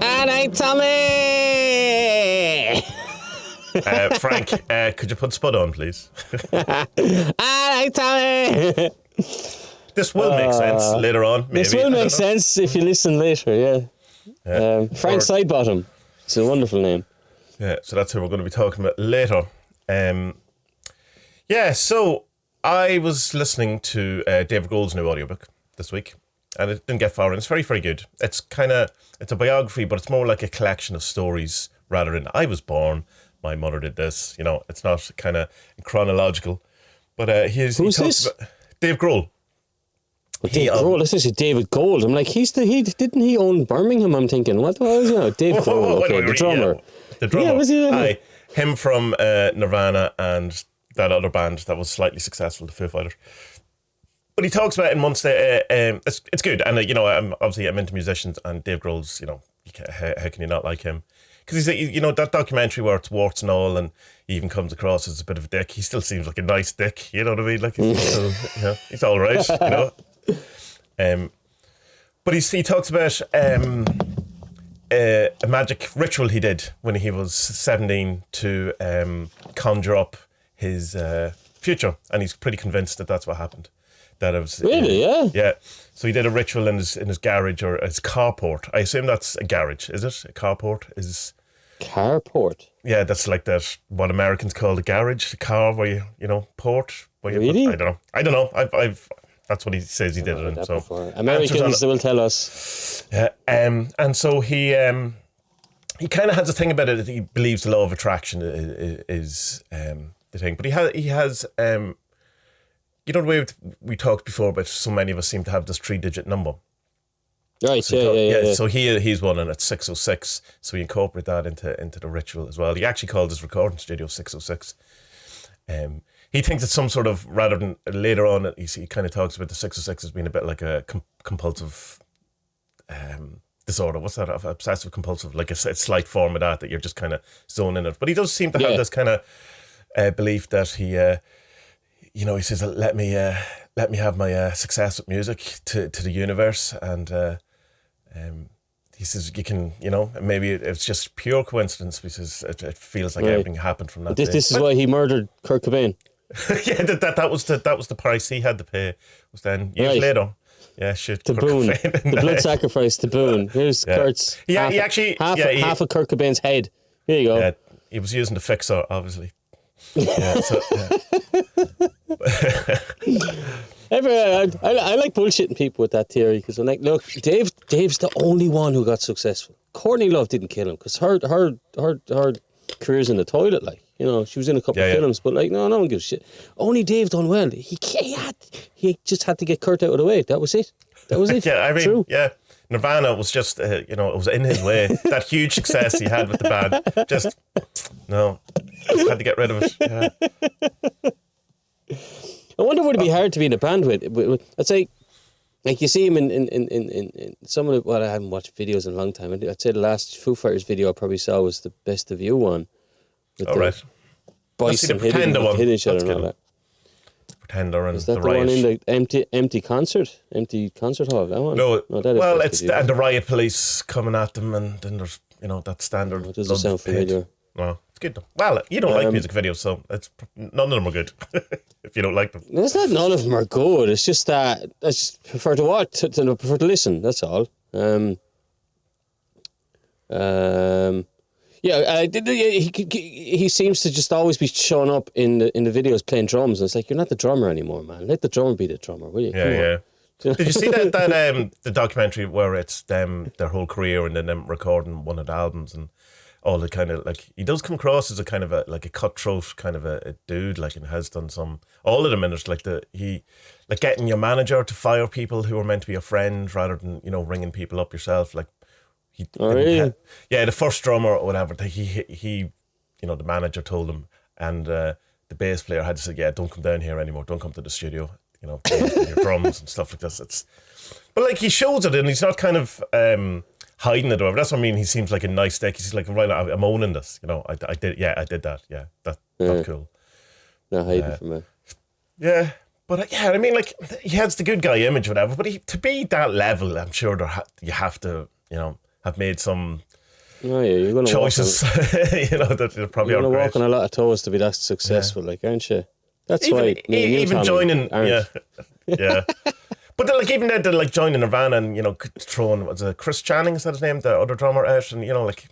Alright, Tommie! Frank, could you put Spud on, please? Alright, Tommie! This will make sense later on, maybe. This will make sense if you listen later, yeah. Frank Sidebottom. It's a wonderful name. Yeah, so that's who we're going to be talking about later. So I was listening to David Grohl's new audiobook this week, and it didn't get far in. It's very, very good. It's a biography, but it's more like a collection of stories rather than I was born, my mother did this. You know, it's not kind of chronological. But Who's this? Dave Ghrol. Dave Grohl, this is David Gold. I'm like, didn't he own Birmingham? I'm thinking, what was it? Dave Grohl, okay, the drummer. Yeah, the drummer. Yeah, was he? Him from Nirvana and that other band that was slightly successful, the Foo Fighters. But he talks about it in one state. It's good, and I'm into musicians, and Dave Grohl's. How can you not like him? Because he's that documentary where it's warts and all, and he even comes across as a bit of a dick. He still seems like a nice dick. You know what I mean? Like he's all right. But he talks about a magic ritual he did when he was 17 to conjure up his future, and he's pretty convinced that that's what happened. That it was really, yeah. So he did a ritual in his garage or his carport. I assume that's a garage, is it? A carport is carport. Yeah, that's like that. What Americans call a garage, a car where port. Where really? I don't know. I've that's what he says he did it in. So before. Americans will tell us. Yeah, and so he kind of has a thing about it that he believes the law of attraction is the thing, but he has the way we talked before about so many of us seem to have this 3-digit number. Right, so yeah. So he's one, and it's 606. So we incorporate that into the ritual as well. He actually called his recording studio 606. He thinks it's some sort of, rather than later on, he kind of talks about the 606 as being a bit like a compulsive disorder. What's that? Obsessive compulsive, like a slight form of that you're just kind of zoning in it. But he does seem to have this kind of belief that he says, let me have my success with music to the universe, and he says you can, maybe it's just pure coincidence because it feels like everything happened from that. This is why he murdered Kurt Cobain. Yeah, that was the price he had to pay. Was then years later. Yeah, shit. To Boone, the blood sacrifice to Boone. Here's Kurt's. Yeah, half of Kurt Cobain's head. Here you go. Yeah, he was using the fixer, obviously. Yeah, I like bullshitting people with that theory because I'm like, look, Dave's the only one who got successful. Courtney Love didn't kill him because her career's in the toilet. Like, she was in a couple of films, but like, no one gives a shit. Only Dave done well. He just had to get Kurt out of the way. That was it. Yeah, I mean, true. Yeah. Nirvana was just, it was in his way. That huge success he had with the band, just had to get rid of it. Yeah. I wonder would it be hard to be in a band with. I'd say, like you see him in some of the. Well, I haven't watched videos in a long time. I'd say the last Foo Fighters video I probably saw was the Best of You one. All right. Bison hitting each other and all that. Pretender and is that the the Riot. one in the empty concert hall? That one? No, that is well, it's and the Riot Police coming at them, and then there's that standard. It doesn't sound familiar. No, it's good though. Well, you don't like music videos, so none of them are good. If you don't like them, it's not none of them are good. It's just that I just prefer to watch, prefer to listen. That's all. He seems to just always be showing up in the videos playing drums, and it's like, you're not the drummer anymore, man. Let the drummer be the drummer, will you? Yeah. Did you see that the documentary where it's them, their whole career, and then them recording one of the albums and all the kind of, like, he does come across as a kind of a cutthroat kind of a dude, like, and has done all of them in it, like getting your manager to fire people who are meant to be a friend rather than ringing people up yourself, like. Really? The first drummer or whatever, he the manager told him, and the bass player had to say, don't come down here anymore, don't come to the studio, your drums and stuff like this. But like, he shows it, and he's not kind of hiding it or whatever. That's what I mean. He seems like a nice dick. He's like, right, I'm owning this, I did that, that's cool. Not hiding from it. Yeah. But I mean, like, he has the good guy image, whatever. But to be that level, I'm sure you have to, have made some Oh yeah, you're gonna choices, that are probably you're aren't gonna great. walk on a lot of toes to be that successful, like, aren't you? That's Even, why me and you, even Tommie, joining, aren't. yeah. But they're like, even they're like joining Nirvana and throwing, what's it, Chris Channing, is that his name, the other drummer out, and like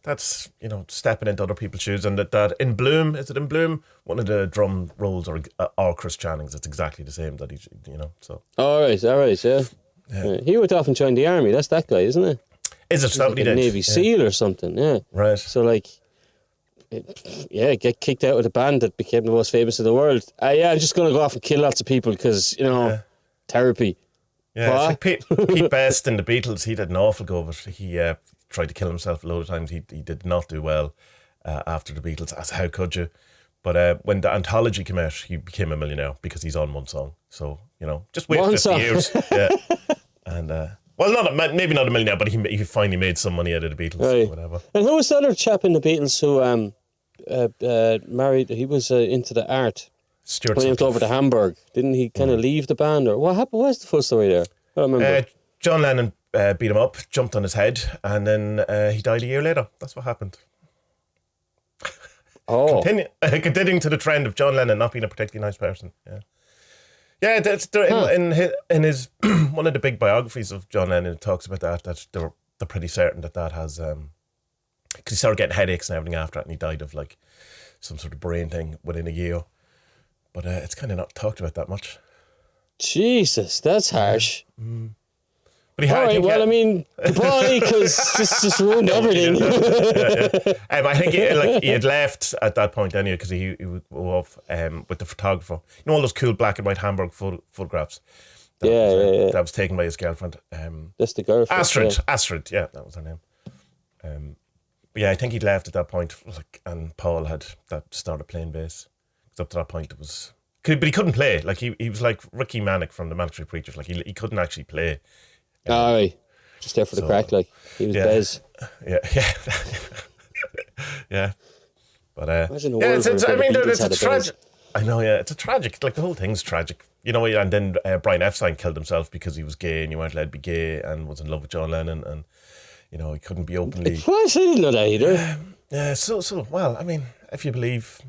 that's stepping into other people's shoes, and that in Bloom, is it in Bloom? One of the drum rolls are Chris Channing's. It's exactly the same that he's so. All right, yeah. He went off and joined the army. That's that guy, isn't it? Is it? He's like a Navy SEAL or something? Yeah. Right. So like, get kicked out of the band that became the most famous in the world. I'm just gonna go off and kill lots of people because therapy. Yeah, it's like Pete Best in the Beatles. He did an awful go of it. He tried to kill himself a load of times. He did not do well after the Beatles. As how could you? But when the anthology came out, he became a millionaire because he's on one song. So just wait 50 years. Yeah, and maybe not a millionaire, but he finally made some money out of the Beatles. Right. Or whatever. And who was the other chap in the Beatles who married? He was into the art. Stuart When he went over to Hamburg, didn't he kind of leave the band, or what happened? What's the full story there? I don't remember. John Lennon beat him up, jumped on his head, and then he died a year later. That's what happened. Oh, Continuing to the trend of John Lennon not being a particularly nice person. Yeah. That's in his one of the big biographies of John Lennon. It talks about that they're pretty certain that has because he started getting headaches and everything after it, and he died of like some sort of brain thing within a year. But it's kind of not talked about that much. Jesus, that's harsh. But he had, all right, well, I mean, goodbye, because this just ruined everything. I think he had left at that point anyway, because he was off with the photographer. All those cool black and white Hamburg photographs. That was taken by his girlfriend. That's the girlfriend. Astrid, yeah, that was her name. But yeah, I think he'd left at that point, and Paul had started playing bass. Up to that point, but he couldn't play. Like he was like Ricky Manick from the Mandatory Preachers. Like he couldn't actually play. All right, just there for the crack. Like he was Bez. Yeah. Yeah. But it's a tragic. I know. Yeah, it's a tragic. Like the whole thing's tragic. And then Brian Epstein killed himself because he was gay and you weren't allowed to be gay and was in love with John Lennon and he couldn't be openly. I didn't know that either. Yeah. So well, I mean, if you believe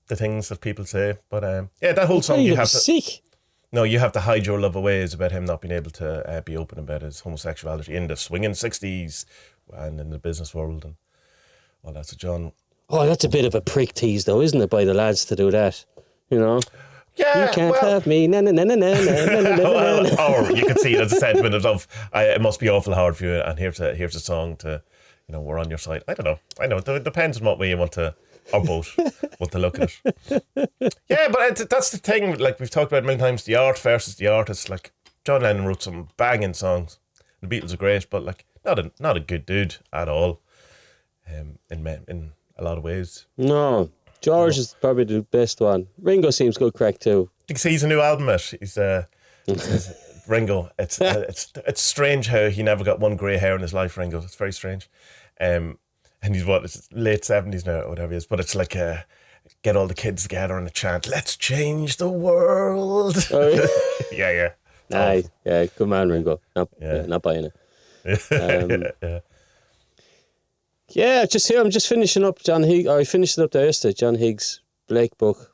the things that people say, but that whole song you have to sick. No, you have to hide your love away is about him not being able to be open about his homosexuality in the swinging 60s and in the business world and all that. So John, that's a bit of a prick tease though, isn't it, by the lads to do that? Yeah, you can't have me, na na na na na na na. Or you can see it as a sentiment of it must be awful hard for you, and here's a song to we're on your side. I don't know. I know it depends on what way you want to. Or both, what to look at it. Yeah, but that's the thing. Like we've talked about many times, the art versus the artist. Like John Lennon wrote some banging songs. The Beatles are great, but like not a good dude at all. In a lot of ways. No, George is probably the best one. Ringo seems good crack too. You can see he's a new album out. He's Ringo. It's strange how he never got one grey hair in his life. Ringo. It's very strange. And he's it's late 70s now or whatever he is. But it's like get all the kids together and a chant, let's change the world. Oh, yeah. Nice. Yeah, good man, Ringo. Not buying it. Just here, I'm just finishing up John Higgs. I finished it up there yesterday, John Higgs' Blake book.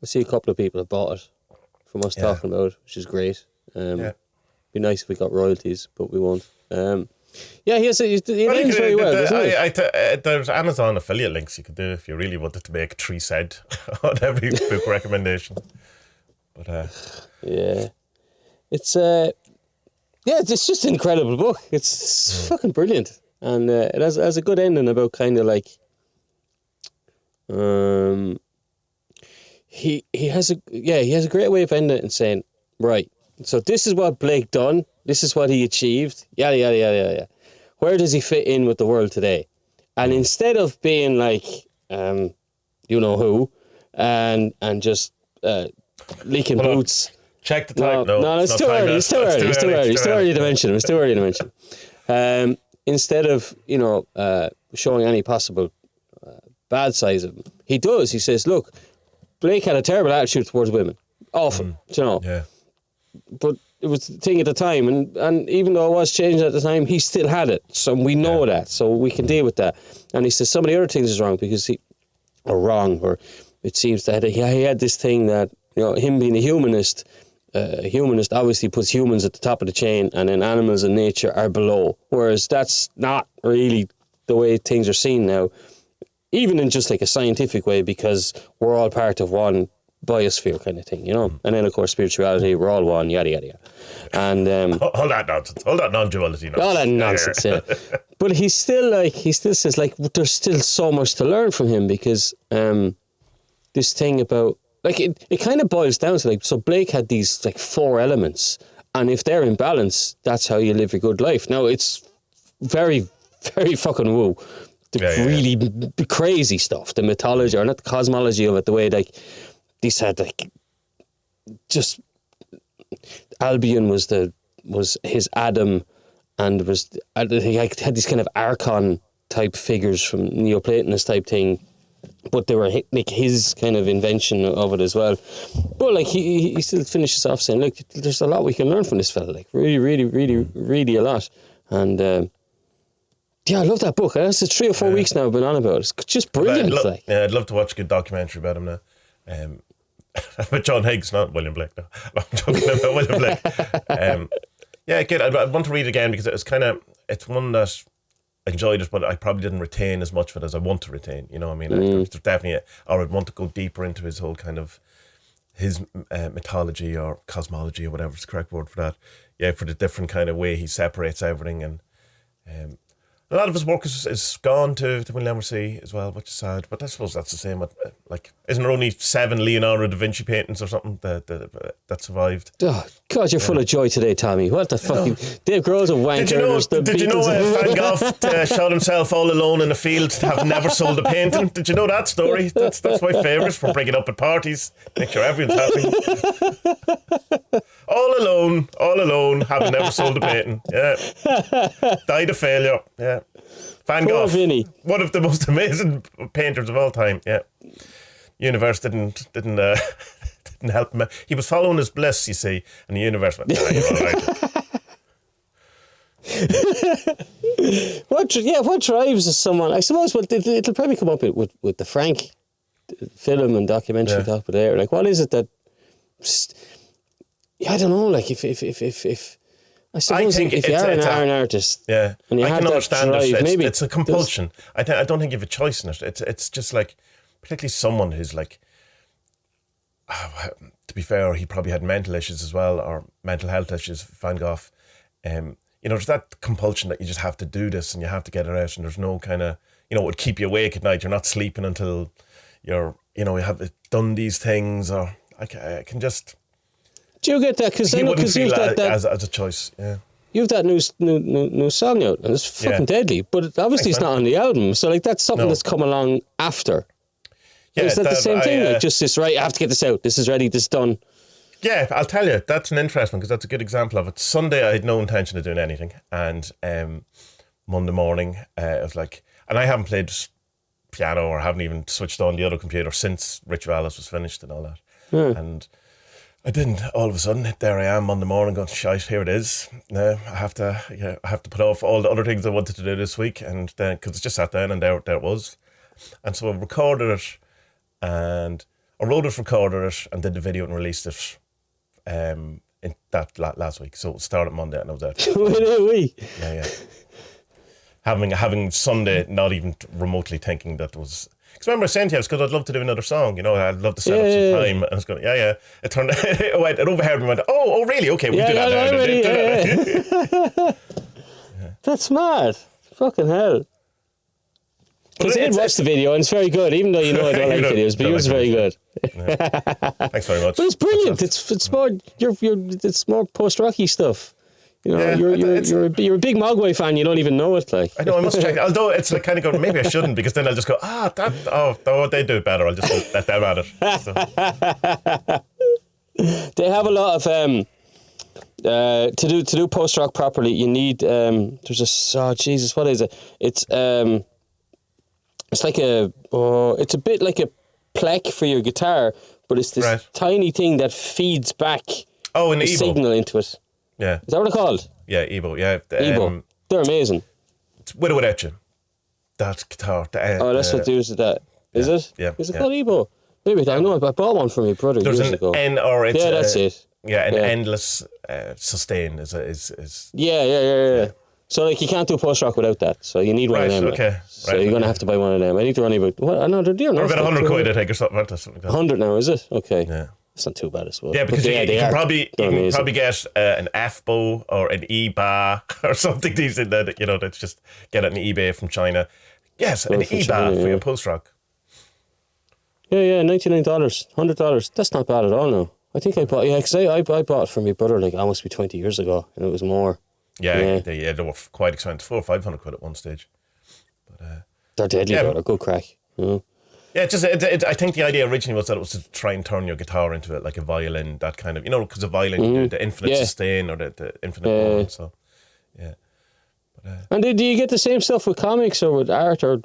I see a couple of people have bought it from us talking about it, which is great. Be nice if we got royalties, but we won't. He names very well, doesn't he? There's Amazon affiliate links you could do if you really wanted to make 3 cents on every book recommendation. But it's just an incredible book. It's fucking brilliant, and it has a good ending about kind of like he has a great way of ending it and saying, right, so this is what Blake done. This is what he achieved. Yada, yada, yada, yada. Where does he fit in with the world today? And instead of being like, you know who, and just leaking boots. Check the time. No, it's too early. It's too early to mention him. Instead of, showing any possible bad sides of him, he does. He says, look, Blake had a terrible attitude towards women. Awful, Yeah. But was the thing at the time, and even though it was changed at the time, he still had it. So we know that, so we can deal with that. And he says some of the other things is wrong because or it seems that he had this thing that, you know, him being a humanist obviously puts humans at the top of the chain, and then animals and nature are below. Whereas that's not really the way things are seen now, even in just like a scientific way, because we're all part of one biosphere kind of thing, you know. And then of course spirituality, we're all one, yada yada yada. And all that nonsense, all that non-duality nonsense. All that nonsense, yeah. But he still says like there's still so much to learn from him, because this thing about like it kind of boils down to like, so Blake had these like 4 elements, and if they're in balance, that's how you live a good life. Now it's very, very fucking woo. Really crazy stuff, the mythology, or not the cosmology of it, the way like these had like just Albion was his Adam, and he had these kind of archon type figures from Neoplatonist type thing, but they were like his kind of invention of it as well. But like he still finishes off saying, look, there's a lot we can learn from this fella, like really, really, really, really a lot. And yeah, I love that book. That's 3 or 4 weeks now I've been on about it. It's just brilliant. I'd love to watch a good documentary about him now. About John Higgs, not William Blake. No, I'm talking about William Blake. Yeah, again, I want to read it again because it's one that I enjoyed it, but I probably didn't retain as much of it as I want to retain. You know what I mean? There's definitely, or I'd want to go deeper into his whole kind of his mythology or cosmology or whatever's the correct word for that. Yeah, for the different kind of way he separates everything, and a lot of his work is gone to we'll never see as well, which is sad. But I suppose that's the same. Like, isn't there only 7 Leonardo da Vinci paintings or something that survived? Oh God, you're full of joy today, Tommie. What the fucking Dave Grohl's a wanker. Did you know Van Gogh shot himself all alone in a field, have never sold a painting? Did you know that story? That's my favourite, from bringing it up at parties. Make sure everyone's happy. All alone, having never sold a painting. Yeah, died of failure. Yeah. Van Gogh, one of the most amazing painters of all time. Yeah, universe didn't help him. He was following his bliss, you see, and the universe went, "Yeah, you're all right." What drives someone? I suppose it'll probably come up with the Frank film and documentary top of there. Like, what is it that? I don't know. Like, if I suppose if you are an artist, and you I have can understand drive, it. maybe it's a compulsion. I don't think you have a choice in it. It's just like, particularly someone who's like, to be fair, he probably had mental issues as well, or mental health issues. Van Gogh, there's that compulsion that you just have to do this and you have to get it out, and there's no kind of, it would keep you awake at night. You're not sleeping until you have done these things, or I can just. Do you get that? Because I know feel that as a choice. Yeah, you have that new song out, and it's fucking deadly. But obviously, it's not on the album. So like, that's something that's come along after. Yeah, is that the same thing? Like, just this, right? I have to get this out. This is ready. This is done. Yeah, I'll tell you. That's an interesting, because that's a good example of it. Sunday, I had no intention of doing anything, and Monday morning, I was like, and I haven't played piano or haven't even switched on the other computer since Ritualis was finished and all that, and. I didn't. All of a sudden, there I am Monday morning going, shite, here it is. Now I have to put off all the other things I wanted to do this week, and then because it's just sat down and there it was. And so I recorded it, and I wrote it, recorded it, and did the video and released it in that last week. So it started Monday and I was out. Yeah. Having Sunday, not even remotely thinking that was. Because remember I was saying to you, because I'd love to do another song, I'd love to set up some time. And I was going, It turned out, it overheard me and went, oh, really? Okay, we'll do that now. That's mad. Fucking hell. Because I did watch the video and it's very good, even though I don't like videos, but it was very good. Thanks very much. But it's brilliant. It's more it's more post-rocky stuff. You're a big Mogwai fan. You don't even know it. Like, I know, I must check. Although it's like kind of going, maybe I shouldn't, because then I'll just go, they do it better. I'll just let them at it. So. They have a lot of to do post rock properly. You need there's what is it? It's like it's a bit like a plec for your guitar, but it's this tiny thing that feeds back the signal into it. Yeah. Is that what they're called? Yeah, Ebo. Yeah. Ebo. They're amazing. It's With or Without You. That guitar. That's what they use with that. Is it? Yeah. Is it called Ebo? Maybe I know. I bought one from my brother There's years an ago. that's it. Yeah, endless sustain is. Yeah. So like you can't do post rock without that. So you need one of them. Okay. So you're gonna have to buy one of them. I think they're only about I know they're dear. Or about 100 quid, I think, or something like that. 100 now, is it? Okay. Yeah. It's not too bad, I suppose. Yeah, because you can probably get an F bow or an E bar or something decent that that's just get it on eBay from China. Yes, an E bar for your post rock. Yeah, $99, $100. That's not bad at all now. I think I bought, because I bought it from my brother like almost 20 years ago, and it was more. Yeah. They were quite expensive, 400 or 500 quid at one stage. But they're deadly, though. They're good crack. Yeah, I think the idea originally was that it was to try and turn your guitar into it like a violin, that kind of, because a violin, you do the infinite sustain or the infinite moan, so, yeah. But, and do you get the same stuff with comics or with art or...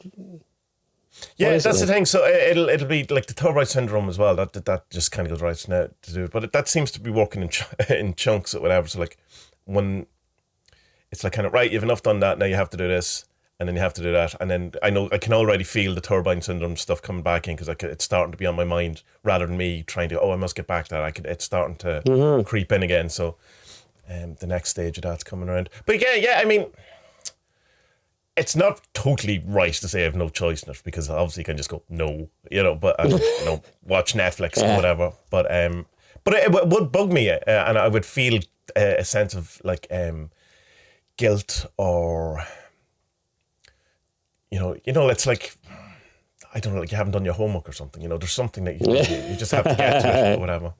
Yeah, that's the thing. So it'll be like the Torbite syndrome as well. That just kind of goes right now to do it. But that seems to be working in chunks or whatever. So like when it's like kind of right, you've enough done that. Now you have to do this, and then you have to do that, and then I can already feel the turbine syndrome stuff coming back in because it's starting to be on my mind rather than me trying to. I must get back to that. It's starting to creep in again. So the next stage of that's coming around. But yeah. I mean. It's not totally right to say I have no choice in it because obviously you can just go no, but watch Netflix or whatever. But it would bug me, and I would feel a sense of like guilt or it's like I don't know, like you haven't done your homework or something. There's something that you just have to get to it or whatever.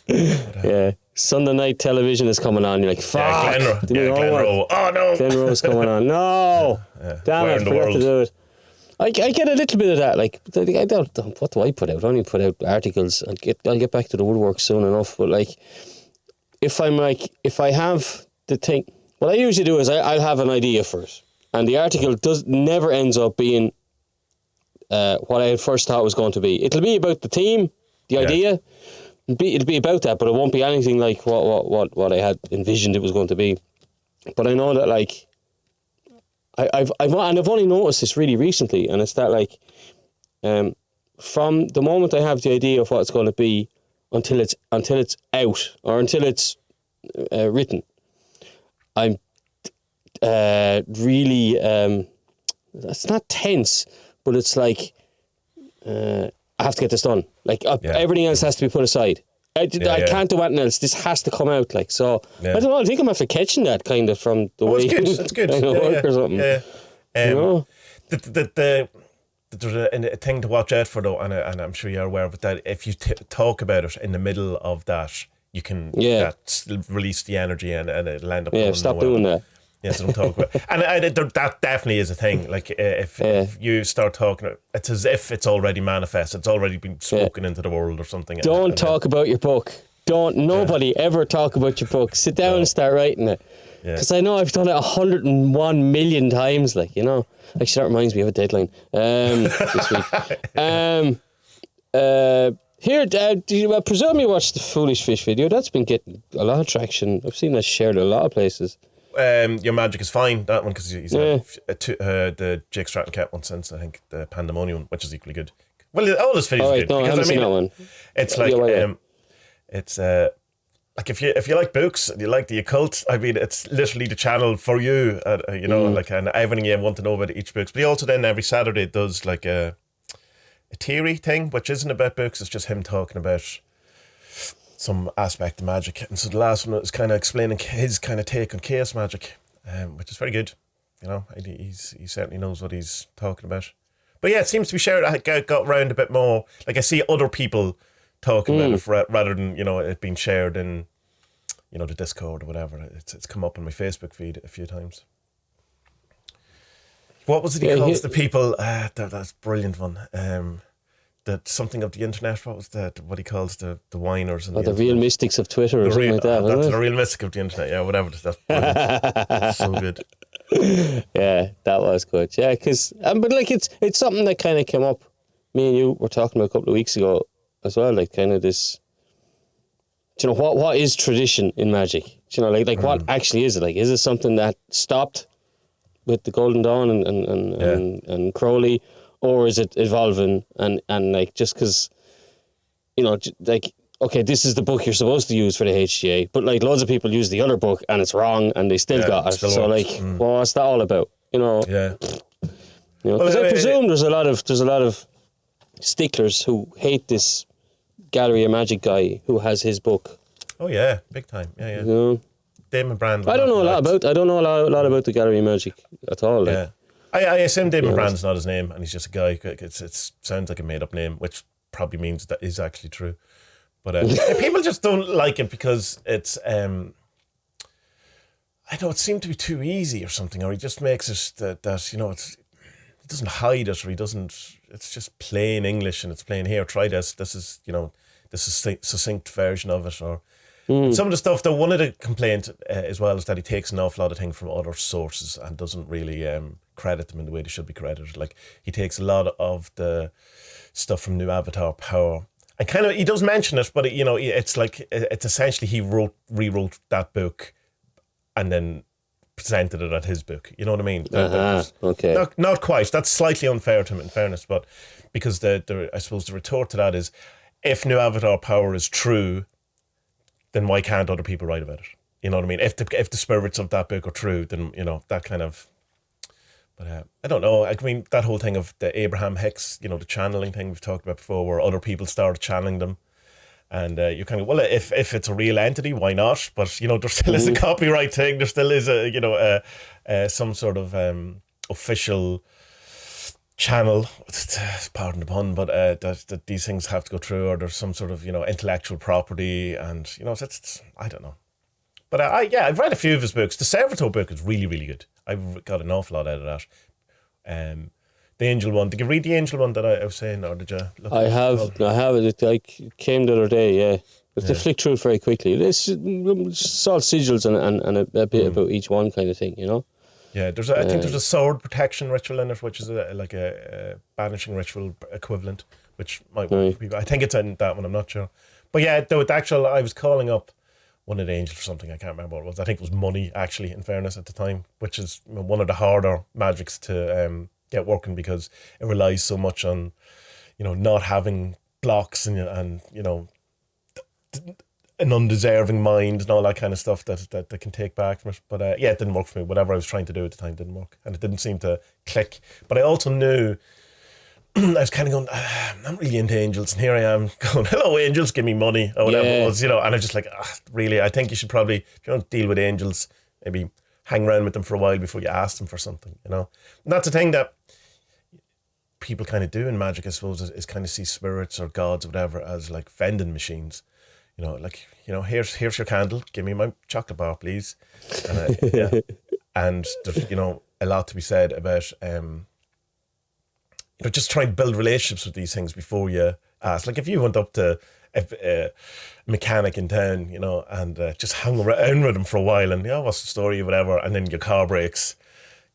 Yeah, Sunday night television is coming on. You're like, fuck. Yeah, Glenroe. Oh no, Glenroe's coming on. No, damn it, I forgot to do it. I get a little bit of that. Like, I don't. What do I put out? I only put out articles. I'll get back to the woodwork soon enough. But like, if I have the thing, what I usually do is I'll have an idea first, and the article never ends up being what I first thought it was going to be. It'll be about the team, the idea. It'll be about that, but it won't be anything like what I had envisioned it was going to be. But I know that like I've only noticed this really recently, and it's that like from the moment I have the idea of what it's going to be until it's out or until it's written, I'm really it's not tense, but it's like I have to get this done. Like everything else has to be put aside. I can't do anything else. This has to come out. Like so. I don't know. I think I'm after catching that kind of from the way it's good. Work or something. Yeah. There's a thing to watch out for though, and I'm sure you're aware of it, that if you talk about it in the middle of that, you can release the energy and it'll end up. Yeah, stop doing that. Yes, don't talk about it. And that definitely is a thing. Like if you start talking, it's as if it's already manifest. It's already been spoken into the world or something. Don't talk about your book. Nobody ever talk about your book. Sit down and start writing it. Because I know I've done it 101 million times. Like actually that reminds me of a deadline this week. I presume you watched the Foolish Fish video. That's been getting a lot of traction. I've seen that shared a lot of places. Your Magic is fine, that one, because he's the Jake Stratton kept one since I think the Pandemonium, which is equally good. Well, all his videos are good. No, I haven't seen that one. It's like it's like if you like books and you like the occult, I mean, it's literally the channel for you. Like and everything you want to know about each book. But he also then every Saturday does like a theory thing, which isn't about books. It's just him talking about some aspect of magic. And so the last one was kind of explaining his kind of take on chaos magic, which is very good. He certainly knows what he's talking about. But yeah, it seems to be shared. I got around a bit more. Like I see other people talking about it rather than it being shared in the Discord or whatever. It's come up on my Facebook feed a few times. What was it he calls the people? That's a brilliant one. That something of the internet. What was that? What he calls the whiners and the real mystics of Twitter or something like that. That's the real mystic of the internet. Yeah, whatever. That's brilliant. So good. Yeah, that was good. Yeah, because but like it's something that kind of came up. Me and you were talking about a couple of weeks ago as well. Like kind of this. What is tradition in magic? You know, like what actually is it? Like, is it something that stopped with the Golden Dawn and Crowley, or is it evolving and like just because, you know, like, okay, this is the book you're supposed to use for the HGA, but like loads of people use the other book and it's wrong and they still got it. So works. Like, well, what's that all about? You know? Yeah. You know, because I presume there's a lot of sticklers who hate this Gallery of Magic guy who has his book. Oh yeah, big time. Yeah. You know? Damon Brand. I don't know a lot about the Gallery of Magic at all. Like. Yeah. I assume Damon Brand's not his name and he's just a guy. It sounds like a made up name, which probably means that is actually true. But people just don't like it because it's I know it seemed to be too easy or something, or he just makes it that you know he doesn't hide it, or he doesn't. It's just plain English and it's plain here. Try this. This is succinct version of it. Or some of the stuff. One of the complaint as well is that he takes an awful lot of things from other sources and doesn't really credit them in the way they should be credited. Like he takes a lot of the stuff from New Avatar Power. And kind of, he does mention it, but you know, it's like it's essentially he rewrote that book, and then presented it at his book. You know what I mean? Okay. Not quite. That's slightly unfair to him, in fairness, but because I suppose the retort to that is, if New Avatar Power is true, then why can't other people write about it? You know what I mean? If the spirits of that book are true, then you know that kind of. But I don't know. I mean, that whole thing of the Abraham Hicks, you know, the channeling thing we've talked about before, where other people start channeling them, and you're kind of, well, if it's a real entity, why not? But you know, there still is a copyright thing. There still is some sort of official channel. Pardon the pun, but that these things have to go through, or there's some sort of intellectual property, and it's I don't know. But I've read a few of his books. The Servato book is really, really good. I've got an awful lot out of that. The Angel one. Did you read the Angel one that I was saying, or did you look I have it. I came the other day, yeah. But they flick through it very quickly. It's all sigils and a bit about each one kind of thing, you know? Yeah, I think there's a sword protection ritual in it, which is like a banishing ritual equivalent, which might work for people. I think it's in that one, I'm not sure. But yeah, the actual, I was calling up one of the angels or something, I can't remember what it was. I think it was money, actually, in fairness, at the time, which is one of the harder magics to get working because it relies so much on, not having blocks and an undeserving mind and all that kind of stuff that they can take back from it. But it didn't work for me. Whatever I was trying to do at the time didn't work, and it didn't seem to click. But I also knew I was kind of going, I'm not really into angels, and here I am going, hello angels, give me money, or whatever it was, and I'm just like, really, I think you should probably, if you don't deal with angels, maybe hang around with them for a while before you ask them for something, And that's the thing that people kind of do in magic, I suppose, is kind of see spirits or gods or whatever as like vending machines. Here's your candle, give me my chocolate bar, please. And, and there's, a lot to be said about, just try and build relationships with these things before you ask. Like if you went up to a mechanic in town, and just hung around with him for a while and, what's the story or whatever, and then your car breaks,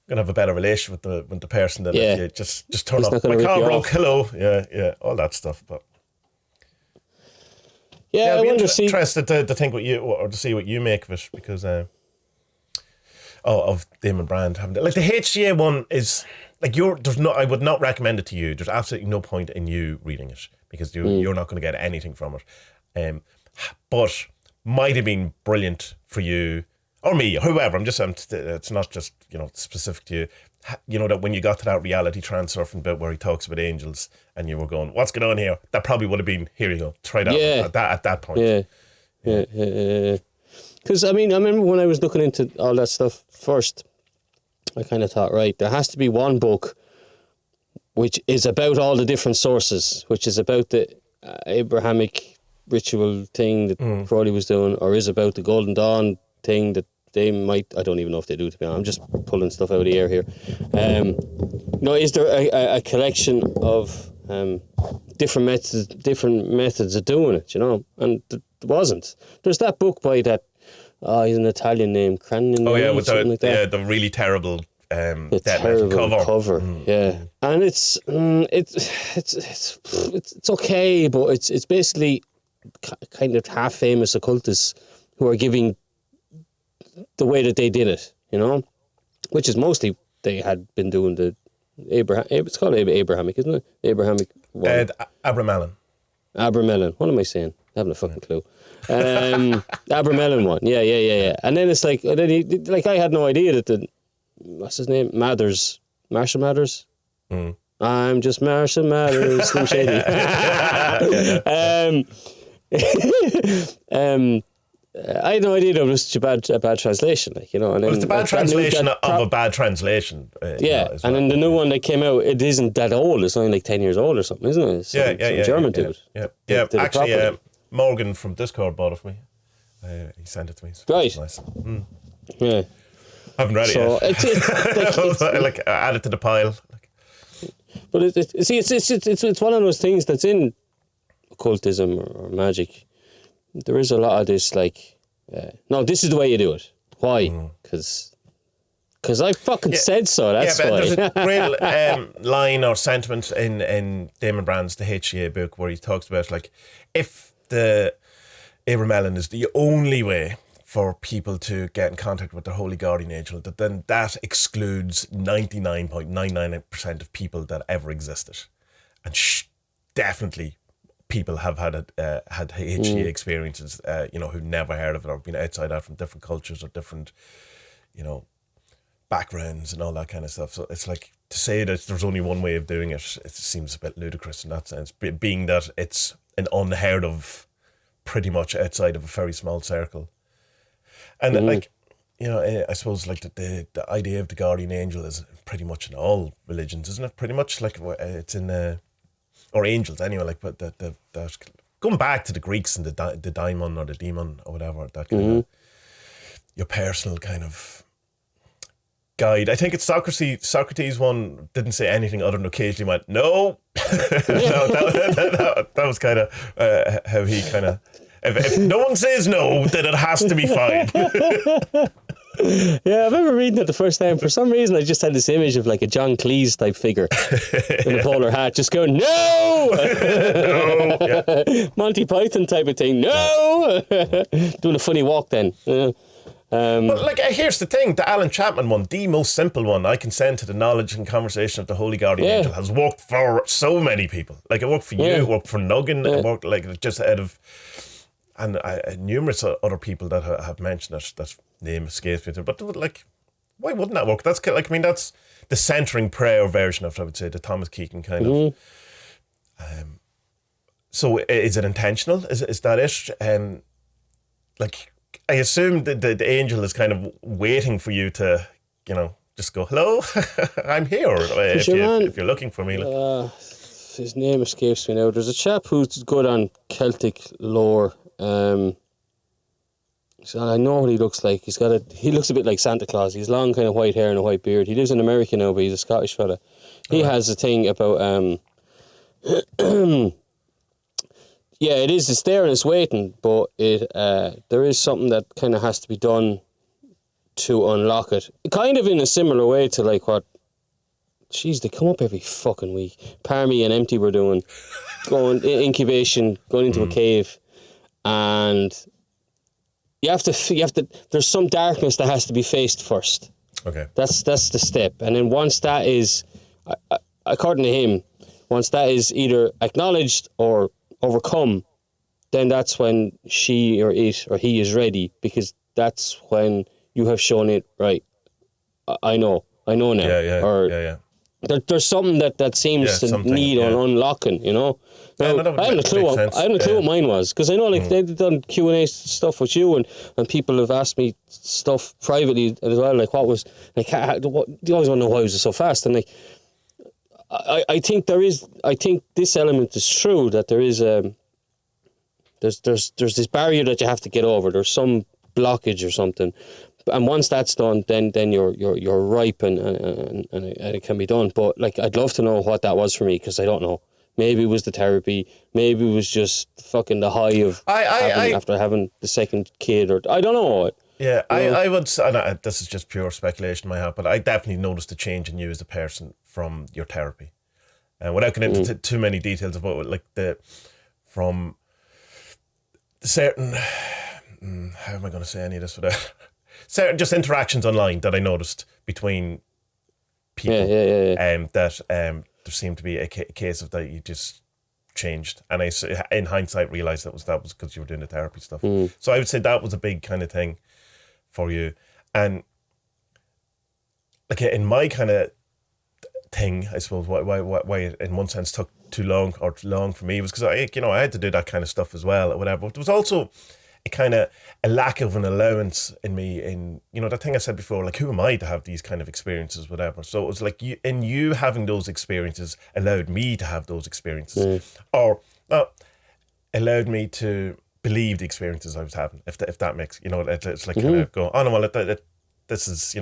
you're going to have a better relationship with the person than if you just turn up, my car broke, hello, all that stuff. But I I'd be interested to think what you, or to see what you make of it, because of Damon Brand having like the HGA one is like I would not recommend it to you. There's absolutely no point in you reading it because you're not going to get anything from it. But might have been brilliant for you or me or whoever. It's not just specific to you. That when you got to that reality transurfing bit where he talks about angels and you were going, what's going on here? That probably would have been, here you go, try that at that point. Yeah. Because, I remember when I was looking into all that stuff first, I kind of thought, right, there has to be one book which is about all the different sources, which is about the Abrahamic ritual thing that Crowley was doing, or is about the Golden Dawn thing that they might, I don't even know if they do, to be honest. I'm just pulling stuff out of the air here. Is there a collection of different methods of doing it, And there wasn't. There's that book by that, he's an Italian name, Cranon. With the really terrible cover. Yeah, and it's okay, but it's basically kind of half famous occultists who are giving the way that they did it, you know, which is mostly they had been doing the it's called Abrahamic, isn't it? Abrahamic one. Abramelin. Abramelin. What am I saying? I haven't a fucking clue. Abramelin one. Yeah. And then it's like, I had no idea that what's his name? Marshall Mathers. I'm just Marshall Mathers, Slim Shady. I had no idea that it was such a bad translation, like, you know. And then, it was the bad translation of a bad translation. And then the new one that came out, it isn't that old. It's only like 10 years old or something, isn't it? Some German dude. Yeah. Actually, Morgan from Discord bought it for me. He sent it to me. So right. Nice. Yeah. I haven't read it yet. It's like add it to the pile. But it's one of those things that's in occultism or magic. There is a lot of this, like, no, this is the way you do it. Why? Because I fucking said so. That's why. There's a great line or sentiment in Damon Brand's The HCA book where he talks about, like, if the Abramelin is the only way for people to get in contact with their holy guardian angel, then that excludes 99.99% of people that ever existed. And definitely people have had HCA experiences, who've never heard of it or been outside that from different cultures or different, backgrounds and all that kind of stuff. So it's like, to say that there's only one way of doing it, it seems a bit ludicrous in that sense, being that it's an unheard of, pretty much outside of a very small circle. And I suppose like the idea of the guardian angel is pretty much in all religions, isn't it? Pretty much like it's in or angels anyway. Like, but that going back to the Greeks and the daimon or the demon or whatever, that kind of your personal kind of guide. I think it's Socrates one didn't say anything other than occasionally went no. That was kind of how he kind of. If no one says no, then it has to be fine. Yeah, I remember reading it the first time. For some reason, I just had this image of like a John Cleese type figure in a bowler hat, just going no, no, yeah. Monty Python type of thing. No, doing a funny walk then. But like, here's the thing: the Alan Chapman one, the most simple one, I consent to the knowledge and conversation of the Holy Guardian Angel, has worked for so many people. Like, it worked for you, it worked for Nuggin, it worked like just out of. And numerous other people that have mentioned it, that name escapes me. But like, why wouldn't that work? That's like, I mean, that's the centering prayer version of it, I would say, the Thomas Keaton kind of. So is it intentional? Is that it? Like, I assume the angel is kind of waiting for you to, just go, hello, I'm here. If you're looking for me. Like. His name escapes me now. There's a chap who's good on Celtic lore. So I know what he looks like. He looks a bit like Santa Claus. He's long, kind of white hair and a white beard. He lives in America now, but he's a Scottish fella. He has a thing about it's there and it's waiting, but there is something that kind of has to be done to unlock it. Kind of in a similar way to like what. Jeez, they come up every fucking week. Parmy and Empty were doing, going incubation, going into a cave, and you have to. There's some darkness that has to be faced first. Okay, that's the step, and then once that is, according to him, once that is either acknowledged or overcome, then that's when she or it or he is ready, because that's when you have shown it right. I know now. Yeah. There's something that seems to need unlocking, Now, I haven't a clue what mine was, because I know they've done Q&A stuff with you, and people have asked me stuff privately as well, like what was, like, you always want to know why it was so fast, and like, I think this element is true, that there is there's this barrier that you have to get over. There's some blockage or something. And once that's done, then you're ripe and it can be done. But like, I'd love to know what that was for me, because I don't know. Maybe it was the therapy. Maybe it was just fucking the high of after having the second kid, or I don't know. Yeah, I would. And this is just pure speculation on my part, but I definitely noticed a change in you as a person from your therapy, and without getting into too many details about it, like from certain. How am I going to say any of this without? just interactions online that I noticed between people. That there seemed to be a case of that you just changed, and I, in hindsight, realized that was because you were doing the therapy stuff. So I would say that was a big kind of thing for you, and like in my kind of thing, I suppose why it in one sense took too long for me was because I had to do that kind of stuff as well or whatever. But there was also a lack of an allowance in me in that thing I said before, like, who am I to have these kind of experiences, whatever. So it was like you having those experiences allowed me to have those experiences, or allowed me to believe the experiences I was having, if that makes it's like kind of go, oh no, well this is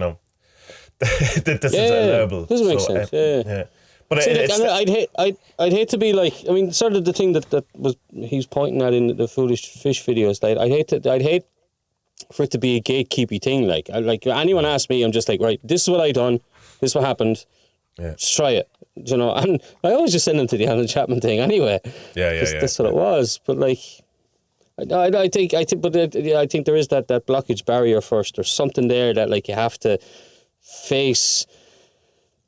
this is allowable. Doesn't make sense. Yeah. But I'd hate to be like, I mean, sort of the thing that was he's pointing at in the foolish fish videos. Like, I'd hate for it to be a gatekeepy thing. Like anyone asks me, I'm just like, right, this is what I done, this is what happened. Just try it, And I always just send them to the Alan Chapman thing anyway. That's what it was. But like, I think there is that blockage barrier first. There's something there that like you have to face.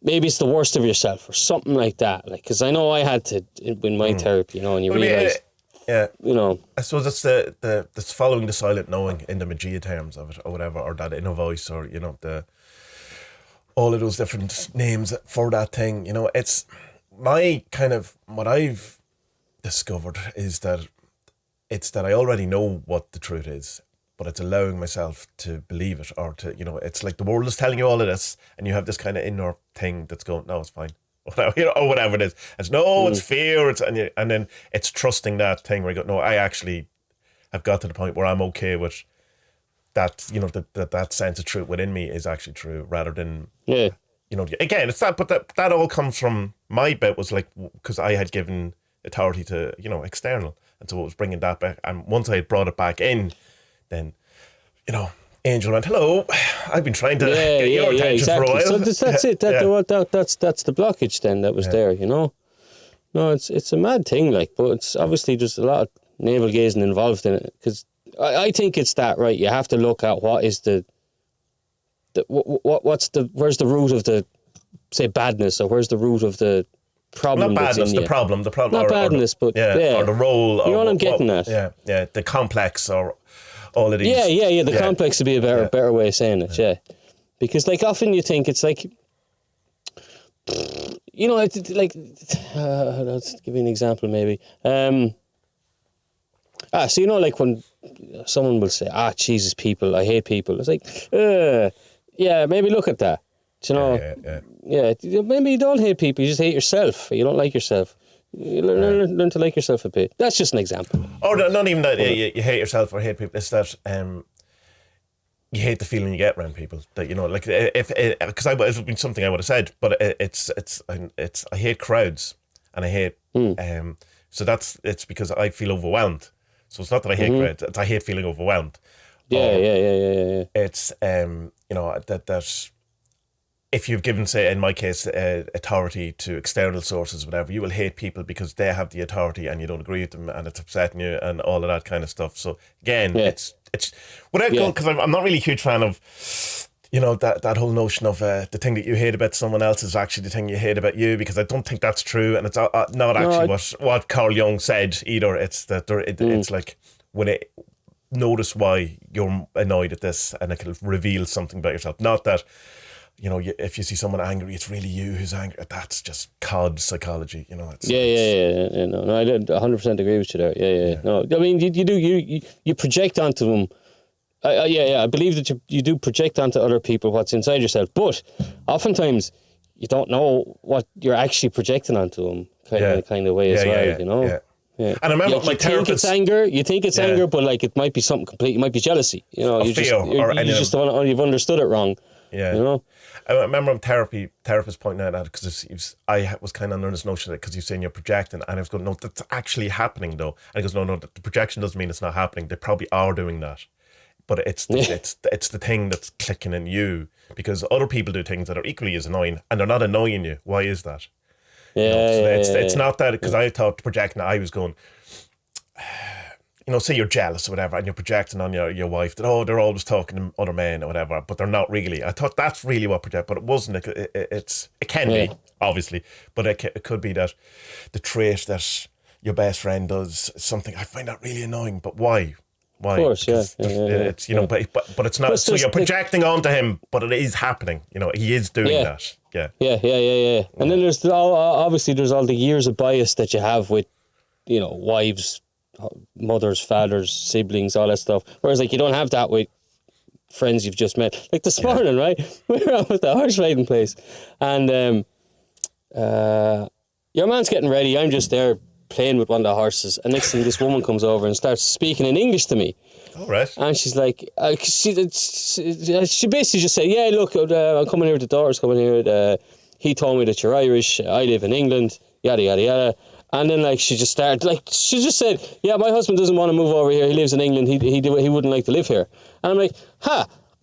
Maybe it's the worst of yourself or something like that. Like, because I know I had to in my therapy, and you realise, I suppose it's the following the silent knowing in the Magick terms of it, or whatever, or that inner voice, or all of those different names for that thing. It's my kind of what I've discovered is that it's that I already know what the truth is, but it's allowing myself to believe it, or to, it's like the world is telling you all of this, and you have this kind of inner thing that's going, no, it's fine, or whatever it is. It's no, it's fear, and then it's trusting that thing where you go, no, I actually have got to the point where I'm okay with that, that sense of truth within me is actually true, rather than, again, it's that, but that all comes from my bit was like, because I had given authority to, external, and so it was bringing that back, and once I had brought it back in, then, Angel went, hello, I've been trying to get your attention for a while. So that's it. That's the blockage then that was there, No, it's a mad thing, like, but it's obviously there's a lot of navel gazing involved in it, because I think it's that, right? You have to look at what is where's the root of the, say, badness, or where's the root of the problem. Not badness, the problem. Not badness, but or the role. You know what I'm getting at? Yeah, the complex, or all of these. Yeah. The complex would be a better way of saying it. Yeah, because like often you think it's like, it's like, let's give you an example maybe. So like when someone will say, Jesus, people, I hate people. It's like, maybe look at that. Yeah, maybe you don't hate people, you just hate yourself. You don't like yourself. You learn to like yourself a bit. That's just an example. Or not even that you hate yourself or hate people. It's that you hate the feeling you get around people. That like because it's been something I would have said, but it's I hate crowds, and I hate so it's because I feel overwhelmed. So it's not that I hate crowds; it's I hate feeling overwhelmed. Yeah. It's that. If you've given, say, in my case, authority to external sources, whatever, you will hate people because they have the authority and you don't agree with them, and it's upsetting you and all of that kind of stuff. So again, it's without going, because I'm not really a huge fan of, that whole notion of the thing that you hate about someone else is actually the thing you hate about you, because I don't think that's true, and it's not actually what Carl Jung said either. It's that it's like when it notice why you're annoyed at this, and it can reveal something about yourself. Not that. If you see someone angry, it's really you who's angry. That's just COD psychology, No, I 100% agree with you there. Yeah. No, I mean, you project onto them. I believe that you do project onto other people what's inside yourself, but oftentimes you don't know what you're actually projecting onto them, kind of way as well. Yeah. And I remember my therapist. You think it's anger, but like it might be something complete. It might be jealousy. You've understood it wrong. Yeah. I remember therapist pointing out that, because I was kind of under this notion that because you're saying you're projecting, and I was going, no, that's actually happening though. And he goes, no, the projection doesn't mean it's not happening. They probably are doing that, but it's the thing that's clicking in you, because other people do things that are equally as annoying, and they're not annoying you. Why is that? It's not that, because I thought projecting, I was going, say you're jealous or whatever, and you're projecting on your wife that, they're always talking to other men or whatever, but they're not really. I thought that's really what project, but it wasn't. It can be, obviously, but it could be that the trait that your best friend does something. I find that really annoying, but why? Why? Of course, It's but it's not. But so you're projecting onto him, but it is happening. He is doing that. Yeah. And then there's obviously there's all the years of bias that you have with, wives, mothers, fathers, siblings, all that stuff. Whereas like you don't have that with friends you've just met. Like this morning, right? We were out at the horse riding place, and your man's getting ready. I'm just there playing with one of the horses, and next thing this woman comes over and starts speaking in English to me. All right. And she's like, she basically just said, yeah, look, I'm coming here, the daughter's coming here, he told me that you're Irish, I live in England, yada, yada, yada. And then like she just said, yeah, my husband doesn't want to move over here, he lives in England, he wouldn't like to live here. And I'm like,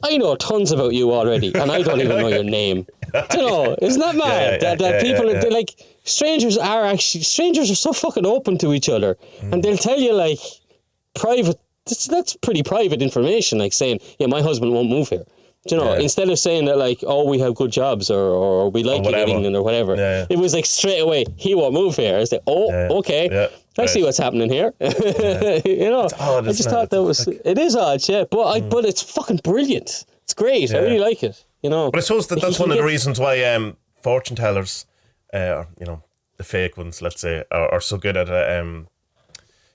I know tons about you already, and I don't even know your name. Isn't that mad? That people are like, strangers are so fucking open to each other, and they'll tell you like private. That's pretty private information, like saying, yeah, my husband won't move here. Instead of saying that like, oh, we have good jobs or we like it in England or whatever. It was like straight away, he won't move here. I was like, okay. Yeah. I see what's happening here. It's odd, I just thought that was, it is odd, but it's fucking brilliant. It's great. I really like it, But I suppose that's one of the reasons why fortune tellers, the fake ones, let's say, are so good at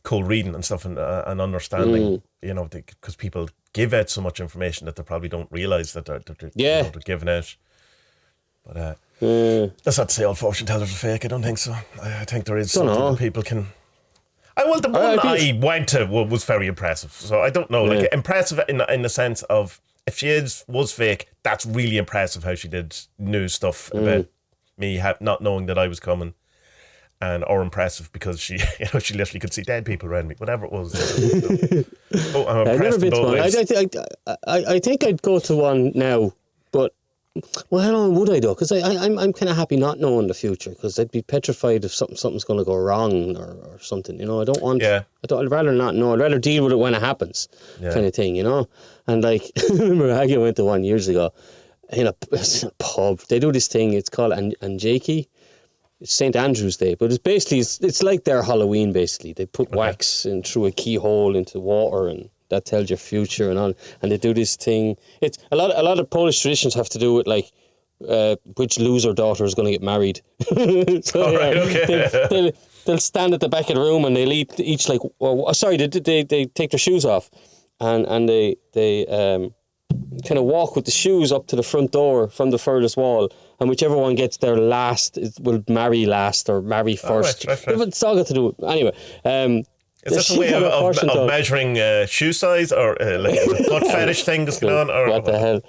cold reading and stuff and understanding, because people give out so much information that they probably don't realise that they're giving out. But that's not to say all fortune tellers are fake. I don't think so. I think there is something that people can. The one I went to was very impressive. So I don't know, like impressive in the sense of if she was fake, that's really impressive how she knew stuff about me not knowing that I was coming, or impressive because she she literally could see dead people around me, whatever it was. I'm impressed. I've never been to one. I think I'd go to one now, but. Well, how long would I though? Because I'm kind of happy not knowing the future, because I'd be petrified if something's going to go wrong or something. I don't want. Yeah. I'd rather not know. I'd rather deal with it when it happens, kind of thing. And like I remember I went to one years ago in a pub. They do this thing. It's called Untitled. It's St. Andrew's Day, but it's like their Halloween. Basically, they put wax in through a keyhole into water and. That tells your future and all, and they do this thing. It's a lot of Polish traditions have to do with like which loser daughter is going to get married. They'll stand at the back of the room and they'll each like. They take their shoes off, and they kind of walk with the shoes up to the front door from the furthest wall, and whichever one gets there last will marry last or marry first. Right. It's all got to do anyway. Is that a way of measuring shoe size or like a foot fetish thing that's going on? Or what the hell?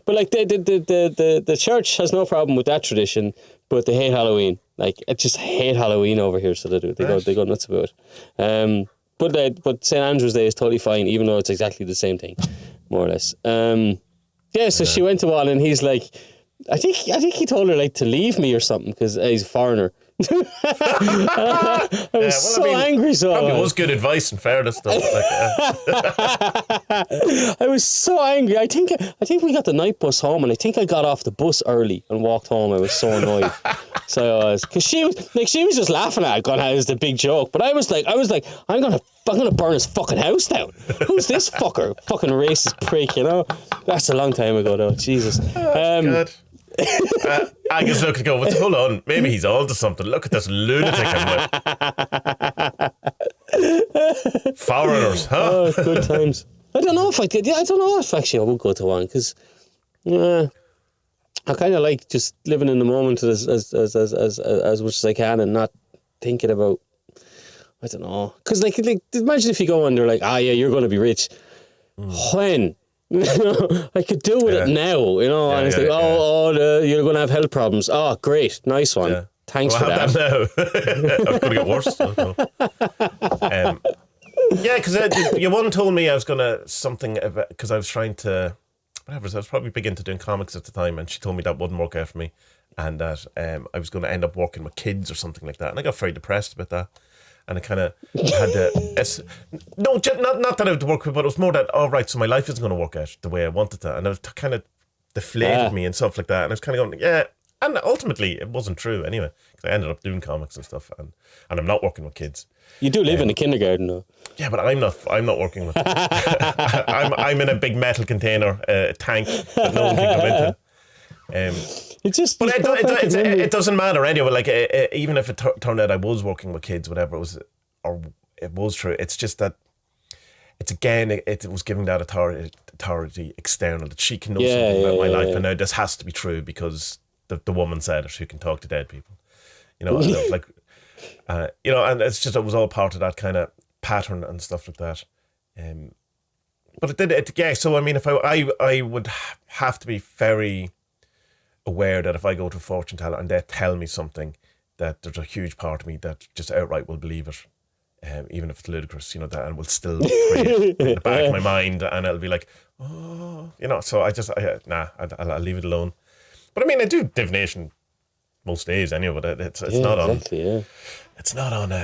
But like the church has no problem with that tradition, but they hate Halloween. Like I just hate Halloween over here, so they go nuts about it. But St. Andrew's Day is totally fine, even though it's exactly the same thing, more or less. So she went to one, and he's like, I think he told her like to leave me or something because he's a foreigner. I was angry. So probably was good advice in fairness, though. I was so angry. I think we got the night bus home, and I think I got off the bus early and walked home. I was so annoyed. So I was, because she was just laughing at it, going, "It was the big joke." But I was like, I'm gonna burn his fucking house down. Who's this fucker? Fucking racist prick, That's a long time ago, though. Jesus. Good. Angus looked to go, hold on, maybe he's on to something. Look at this lunatic I'm with. Foreigners, huh? Oh, good times. I don't know if I did. Yeah, I don't know if actually I would go to one, because I kind of like just living in the moment as much as I can and not thinking about, I don't know. Because like imagine if you go and they're like, yeah, you're going to be rich. When? I could do with it now, and it's like, you're going to have health problems. Oh, great, nice one. Yeah. Thanks for that. It's going to get worse. Because your one told me I was going to something about, because I was trying to, I was probably big into doing comics at the time, and she told me that wouldn't work out for me, and that I was going to end up working with kids or something like that, and I got very depressed about that. And it kind of had not that I would work with, but it was more that, oh, right, so my life isn't going to work out the way I wanted to. And it kind of deflated me and stuff like that. And I was kind of going, yeah. And ultimately, it wasn't true anyway, because I ended up doing comics and stuff. And I'm not working with kids. You do live in a kindergarten, though. Yeah, but I'm not working with them. I'm in a big metal container, tank that no one can come into. It doesn't matter anyway. Like even if it turned out I was working with kids, whatever it was, or it was true. It's just that it was giving that authority external, that she can know something about my life, and now this has to be true because the woman said it. Who can talk to dead people, and like, and it's just, it was all part of that kind of pattern and stuff like that. But it did. Yeah. So I mean, if I would have to be very aware that if I go to a fortune teller and they tell me something, that there's a huge part of me that just outright will believe it, even if it's ludicrous, that, and will still pray it in the back of my mind, and it'll be like, oh, so I'll leave it alone. But I mean, I do divination most days anyway, but it's not on. Exactly, it's not on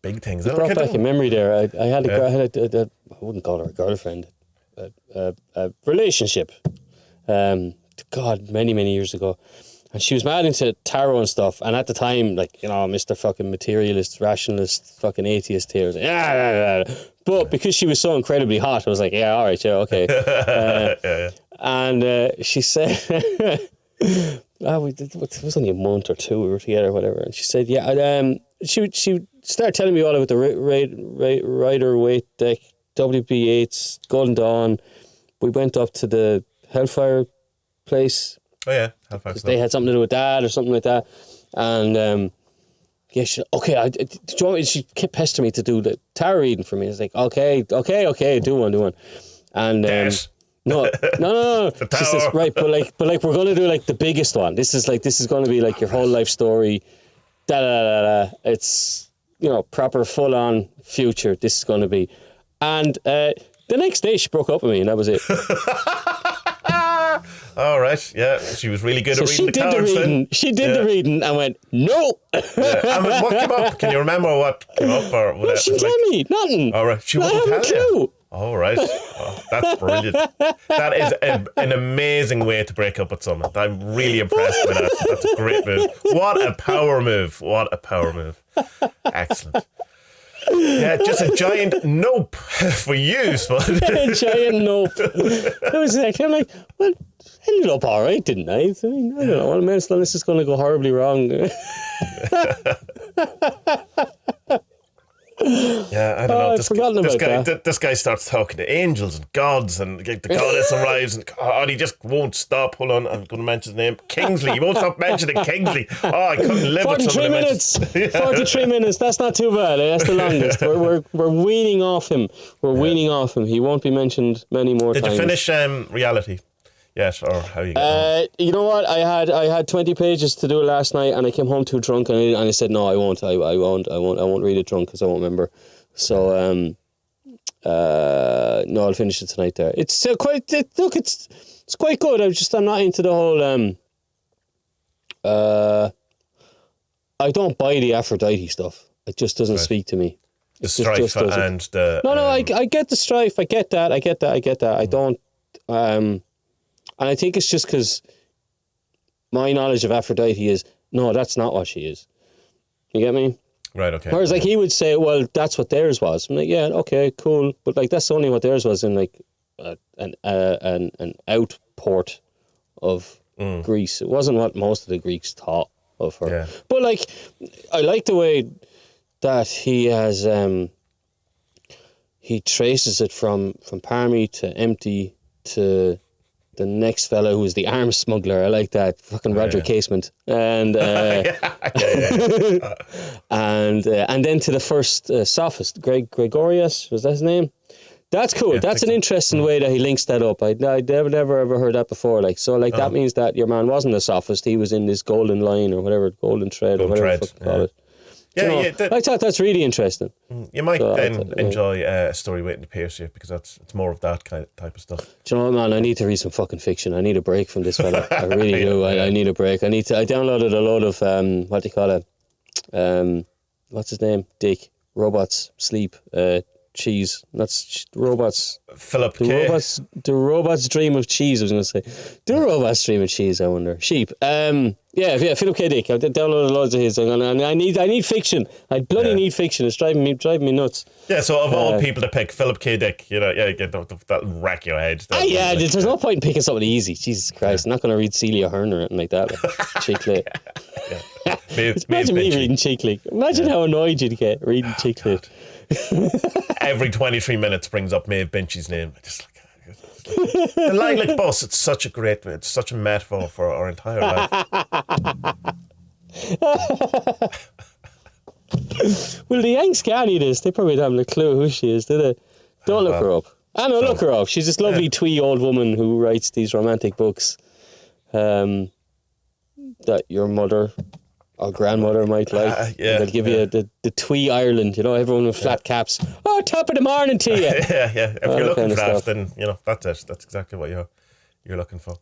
big things. It brought back a memory there. I had a I wouldn't call her a girlfriend, a relationship. God, many years ago, and she was mad into tarot and stuff. And at the time, like, Mr. fucking materialist, rationalist, fucking atheist here, but because she was so incredibly hot, I was like, yeah, all right, yeah, okay. And she said, it was only a month or two we were together, or whatever. And she said, she started telling me all about the Rider-Waite deck, WP Yates, Golden Dawn. We went up to the Hellfire place. Oh yeah, Hellfire. They had something to do with that or something like that. And she kept pestering me to do the tarot reading for me. I was like, okay, do one. And no. She says, right, but like we're gonna do like the biggest one. This is gonna be like your whole life story. It's proper full on future. This is gonna be. And the next day she broke up with me, and that was it. All right, yeah, she was really good at reading the cards then. She did the reading and went, no. And what came up? Can you remember what came up? Or whatever? She tell me, nothing. All right, she wouldn't tell you. All right, that's brilliant. That is an amazing way to break up with someone. I'm really impressed with that. That's a great move. What a power move. Excellent. Yeah, just a giant nope for you, Spud. A giant nope. It was like, I'm like, well, ended up all right, didn't I? I mean, I don't know. Well, this is going to go horribly wrong. Yeah, I don't know. I've forgotten about that. This guy starts talking to angels and gods, and the goddess arrives, and God, he just won't stop. Hold on, I'm going to mention his name. Kingsley. He won't stop mentioning Kingsley. Oh, I couldn't live with 43 minutes. 43 minutes. That's not too bad. That's the longest. We're weaning off him. Weaning off him. He won't be mentioned many more times. Did you finish Reality? Yes, or how you you know what? I had 20 pages to do last night, and I came home too drunk, and I said no, I won't read it drunk because I won't remember. So no, I'll finish it tonight. There, it's quite. It's quite good. I'm not into the whole. I don't buy the Aphrodite stuff. It just doesn't speak to me. The strife and the. No. I get the strife. I get that. I don't. And I think it's just because my knowledge of Aphrodite is, no, that's not what she is. You get me? Right, okay. Whereas, like, he would say, well, that's what theirs was. I'm like, yeah, okay, cool. But, like, that's only what theirs was in, like, an outport of Greece. It wasn't what most of the Greeks thought of her. Yeah. But, like, I like the way that he has, he traces it from Parmy to Empty to the next fellow who's the arms smuggler. I like that. Fucking Roger Casement. And and then to the first sophist, Gregorius, was that his name? That's cool. That's an interesting way that he links that up. I'd never ever heard that before. Like, so like that means that your man wasn't a sophist. He was in this golden line or whatever, golden thread or whatever the fuck you call it. I thought that's really interesting. You might enjoy a story waiting to pierce you, because it's more of that kind of type of stuff. Do you know what, man? I need to read some fucking fiction. I need a break from this fella. I really do. I need a break. I downloaded a load of what do you call it? What's his name? Dick. robots sleep, cheese. That's robots. Philip K. The robots dream of cheese. I was going to say, do robots dream of cheese? I wonder. Sheep. Yeah. Philip K. Dick. I've downloaded loads of his. I need fiction. I bloody need fiction. It's driving me nuts. Yeah. So of all people to pick, Philip K. Dick. You know, that'll wrack your head. There's no point in picking something easy. Jesus Christ, I'm not going to read Celia Hearn or anything like that. Chick lit. Imagine me reading Chick lit. Imagine how annoyed you'd get reading Chick lit. Every 23 minutes brings up Maeve Binchy's name. Just like the Lilac Bus. It's such a metaphor for our entire life. Well, the Yanks can't eat this. They probably don't have a clue who she is, do they? Don't look her up. Look her up. She's this lovely twee old woman who writes these romantic books that your mother or grandmother might like. They'll give you the twee Ireland, everyone with flat caps. Oh, top of the morning to you. yeah. If you're looking for that, then that's it. That's exactly what you're looking for.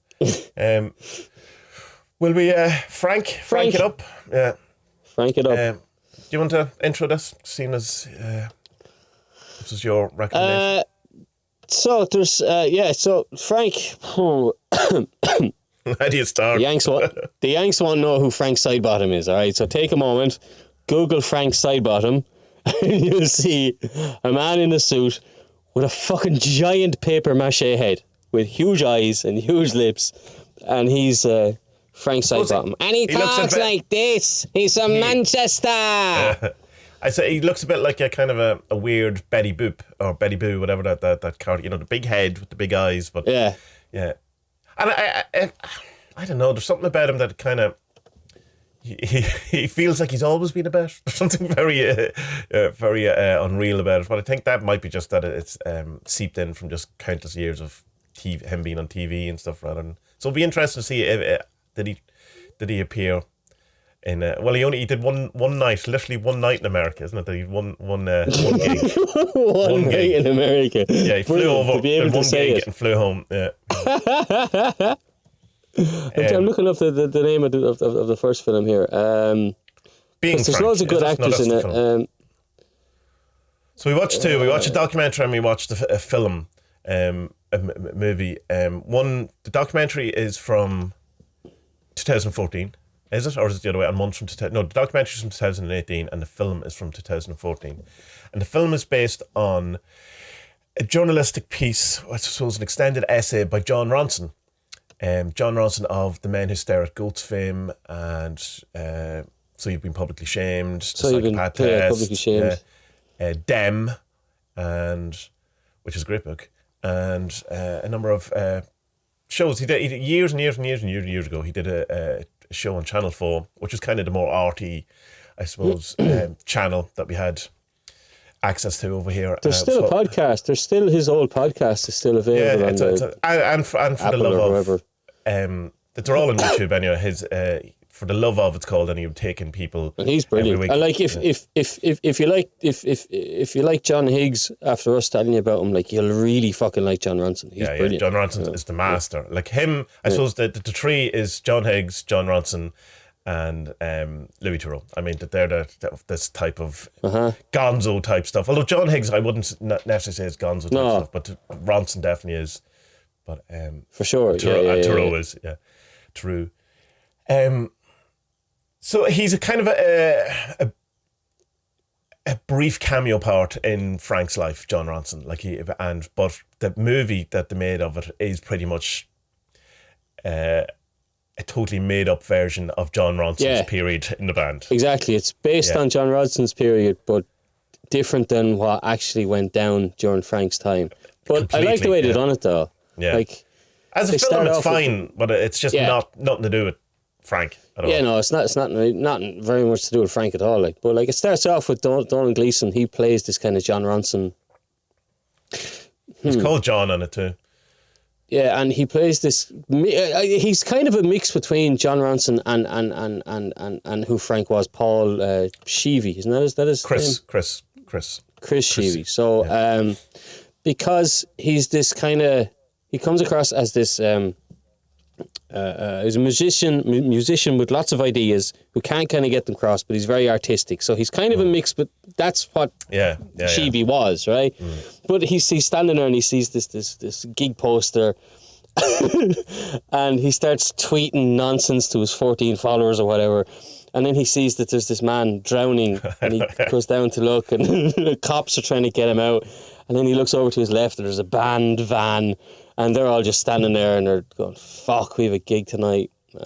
Will we Frank it up? Yeah. Frank it up. Do you want to intro this, seeing as this is your recommendation? So there's so Frank. How do you start? The Yanks want to know who Frank Sidebottom is, all right? So take a moment, Google Frank Sidebottom, and you'll see a man in a suit with a fucking giant paper mache head with huge eyes and huge lips, and he's Frank Sidebottom. And he talks like this. He's from Manchester. I say he looks a bit like a kind of a weird Betty Boop or Betty Boo, whatever that character, the big head with the big eyes, but yeah. And I don't know. There's something about him that kind of he feels like he's always been a bit. There's something very unreal about it. But I think that might be just that it's seeped in from just countless years of him being on TV and stuff. So it'll be interesting to see did he appear in. He did one night, literally one night in America, isn't it? That he one gig. one night in America. Yeah, he flew over in one gig and flew home. Yeah. I'm looking up the name of the first film here. There's loads of good actors in it. So we watched two. We watched a documentary and we watched a film, a movie. The documentary is from 2014. Is it? Or is it the other way? And one's from no, the documentary is from 2018 and the film is from 2014. And the film is based on a journalistic piece, I suppose an extended essay by John Ronson. John Ronson of The Men Who Stare at Goats fame and So You've Been Publicly Shamed, So You've Been Publicly Shamed. Dem, which is a great book, and a number of shows. He did years and years ago. He did a show on Channel 4, which was kind of the more arty, I suppose, channel that we had access to over here. There's still a podcast. There's still his old podcast is still available. And for the love of, they're all on YouTube anyway. His For the Love of, it's called, and he would take in people. And he's brilliant. And like if you like John Higgs after us telling you about him, like you'll really fucking like John Ronson. He's brilliant. John Ronson is the master. Like him, I suppose the three is John Higgs, John Ronson, and Louis Theroux. I mean, that they're this type of gonzo type stuff. Although John Higgs, I wouldn't necessarily say is gonzo type stuff, but Ronson definitely is. But for sure, Theroux is Theroux. So he's a kind of a brief cameo part in Frank's life, John Ronson. But the movie that they made of it is pretty much a totally made up version of John Ronson's period in the band. Exactly, it's based on John Ronson's period, but different than what actually went down during Frank's time. But completely, I like the way they done it though. Yeah, like as a film, it's fine, but it's just nothing to do with Frank at all. Yeah, no, it's not very much to do with Frank at all. But it starts off with Donald Gleeson. He plays this kind of John Ronson. He's called John on it too. Yeah, and he plays this. He's kind of a mix between John Ronson and who Frank was, Paul Sheevy, isn't that his name? Chris Sheevy. So because he's this kind of, he comes across as this he's a musician with lots of ideas who can't kind of get them across, but he's very artistic. So he's kind of a mix, but that's what Sheeby was, right? But he's standing there and he sees this gig poster, and he starts tweeting nonsense to his 14 followers or whatever. And then he sees that there's this man drowning, and he goes down to look, and the cops are trying to get him out. And then he looks over to his left, and there's a band van, and they're all just standing there, and they're going, "Fuck, we have a gig tonight." He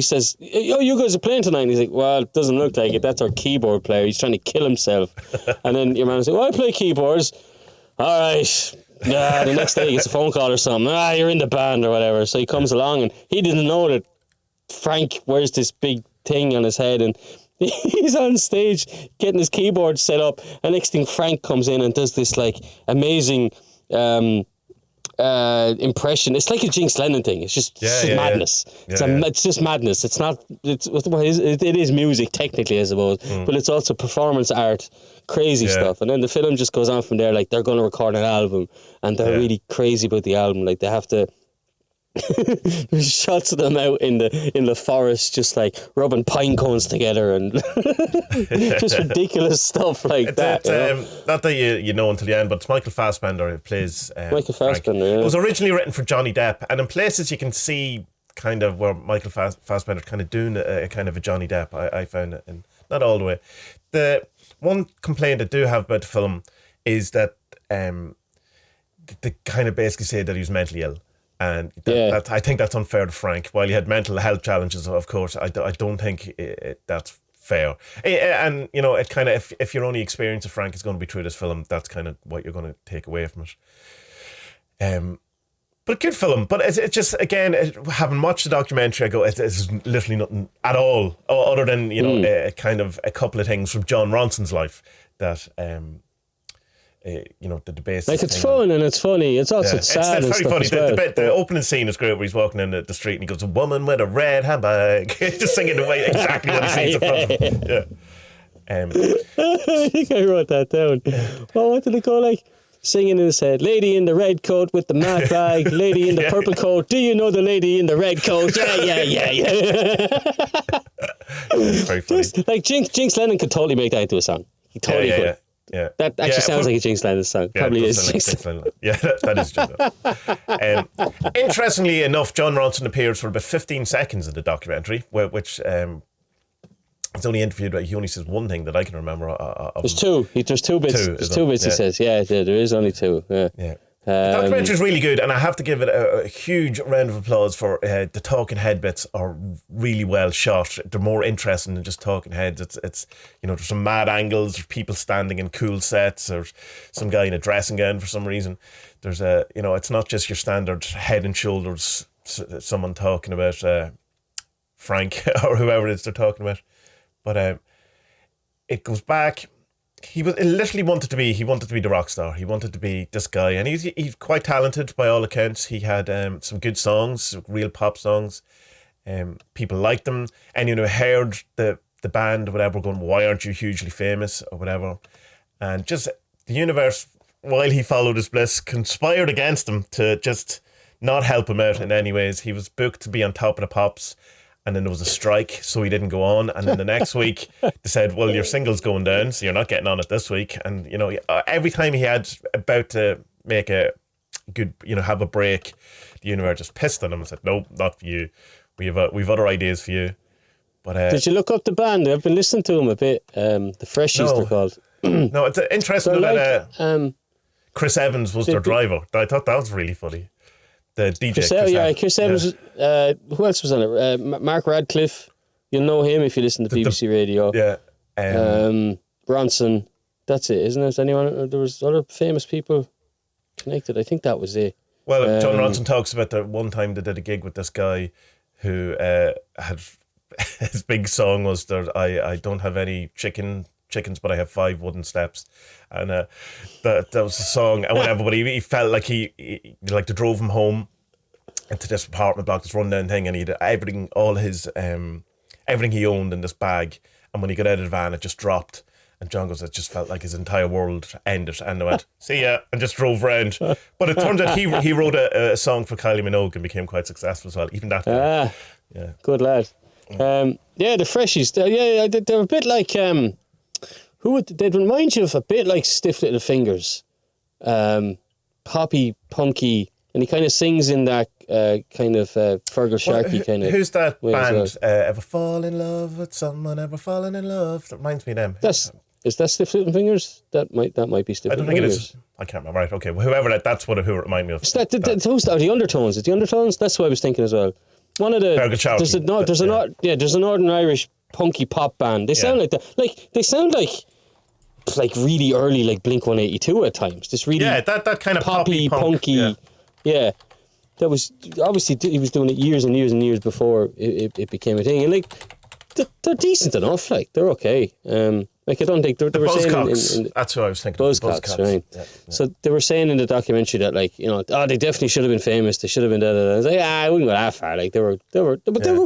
says, "Oh, you guys are playing tonight." And he's like, "Well, it doesn't look like it. That's our keyboard player. He's trying to kill himself." And then your man says, "Well, I play keyboards." All right. Yeah. The next day he gets a phone call or something. You're in the band or whatever. So he comes along, and he didn't know that Frank wears this big thing on his head, and he's on stage getting his keyboard set up, and next thing Frank comes in and does this like amazing impression. It's like a Jinx Lennon thing. It's just madness. It's just madness. It's not. It is music technically, I suppose, but it's also performance art, crazy stuff. And then the film just goes on from there. Like they're going to record an album, and they're really crazy about the album. Like they have to. There's shots of them out in the forest, just like rubbing pine cones together and just ridiculous stuff like that. Not that you know until the end, but it's Michael Fassbender who plays Michael Fassbender. Yeah. It was originally written for Johnny Depp, and in places you can see kind of where Michael Fassbender kind of doing a kind of a Johnny Depp. I found it, and not all the way. The one complaint I do have about the film is that they kind of basically say that he was mentally ill. And that, I think that's unfair to Frank. While he had mental health challenges, of course, I don't think that's fair. And, you know, it kind of, if your only experience of Frank is going to be through this film, that's kind of what you're going to take away from it. But a good film. But it's just, again, having watched the documentary, I go, it's literally nothing at all, other than, you know, kind of a couple of things from John Ronson's life that... you know, the debate. Like it's fun and it's funny. It's also sad. It's very funny. The opening scene is great where he's walking in the street and he goes, "A woman with a red handbag," just singing the way exactly what he sings it from. I think I wrote that down. Well, what did it go like? Singing in his head, "Lady in the red coat with the mat bag, lady in the purple coat. Do you know the lady in the red coat?" Yeah. Very funny. Just like Jinx Lennon could totally make that into a song. He totally could. Yeah, that actually sounds like a Jinx Lennon song. Probably is. That is true. Interestingly enough, John Ronson appears for about 15 seconds in the documentary, which he's only interviewed. He only says one thing that I can remember. There's two. There's two bits. There's two bits. He says, "Yeah, there is only two." Yeah. The documentary is really good, and I have to give it a huge round of applause for the talking head bits are really well shot. They're more interesting than just talking heads. It's you know, there's some mad angles, there's people standing in cool sets, or some guy in a dressing gown for some reason. There's you know, it's not just your standard head and shoulders, someone talking about Frank or whoever it is they're talking about. But it goes back. He literally wanted to be the rock star. He wanted to be this guy, and he's quite talented by all accounts. He had some good songs, real pop songs. People liked them, and you know, heard the band or whatever going, "Why aren't you hugely famous?" or whatever. And just the universe, while he followed his bliss, conspired against him to just not help him out in any ways. He was booked to be on Top of the Pops, and then there was a strike, so he didn't go on. And then the next week, they said, "Well, your single's going down, so you're not getting on it this week." And, you know, every time he had about to make a good, you know, have a break, the universe just pissed on him and said, "No, not for you. We've other ideas for you." But did you look up the band? I've been listening to them a bit. The Freshies, they're called. No, it's interesting that Chris Evans was their driver. I thought that was really funny. The DJ. Chris Evans. Who else was on it? Mark Radcliffe. You'll know him if you listen to BBC Radio. Yeah. Bronson. That's it, isn't it? Anyone? There was other famous people connected. I think that was it. Well, John Ronson talks about the one time they did a gig with this guy who had his big song was there. I don't have any chickens, but I have 5 wooden steps, and that was the song. And whatever, but he felt like he like they drove him home into this apartment block, this rundown thing, and he had everything, all his everything he owned in this bag. And when he got out of the van, it just dropped, And John goes, it just felt like his entire world ended. And I went, see ya, and just drove round. But it turns out he wrote a song for Kylie Minogue and became quite successful as well. Even that guy. Yeah. Good lad. The Freshies. They're a bit like they'd remind you of a bit like Stiff Little Fingers, poppy, punky, and he kind of sings in that kind of Fergal Sharkey kind of. Who's that band? Ever fall in love with someone? Ever fallen in love? That reminds me of them. Is that Stiff Little Fingers? That might be Stiff Little Fingers. I don't think it is. I can't remember. Right, okay. Well, whoever that's who it reminded me of. Is that the Undertones? Is the Undertones? That's what I was thinking as well. One of the there's a Northern Irish punky pop band. They sound like that. Like they sound like really early, like Blink-182 at times. This really that kind of poppy punky. Yeah. That was obviously he was doing it years and years and years before it became a thing. And like they're decent enough. Like they're okay. Like I don't think they were saying in that's what I was thinking. Buzzcocks, right? Yeah. So they were saying in the documentary that like they definitely should have been famous. They should have been da. I was like, I wouldn't go that far. Like they were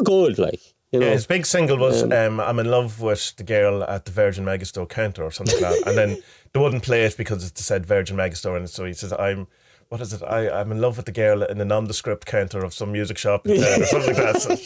good. Like his big single was I'm in love with the girl at the Virgin Megastore counter or something like that. And then they wouldn't play it because it said Virgin Megastore, and so he says I'm in love with the girl in the nondescript counter of some music shop in town or something like that. So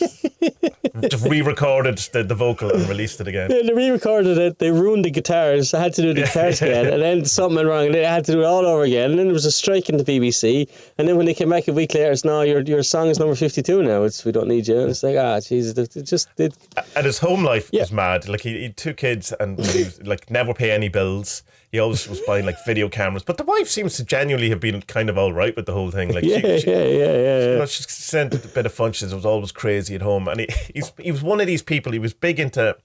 just re-recorded the vocal and released it again. Yeah, they re-recorded it. They ruined the guitars. I had to do the guitars again, and then something went wrong, and they had to do it all over again. And then there was a strike in the BBC. And then when they came back a week later, it's no, your song is number 52 now. We don't need you. And it's like Jesus, it just did. And his home life was mad. Like he had 2 kids, and he was, like never pay any bills. He always was buying like video cameras, but the wife seems to genuinely have been kind of all right with the whole thing. Like she she sent a bit of functions. It was always crazy at home, and he was one of these people. He was big into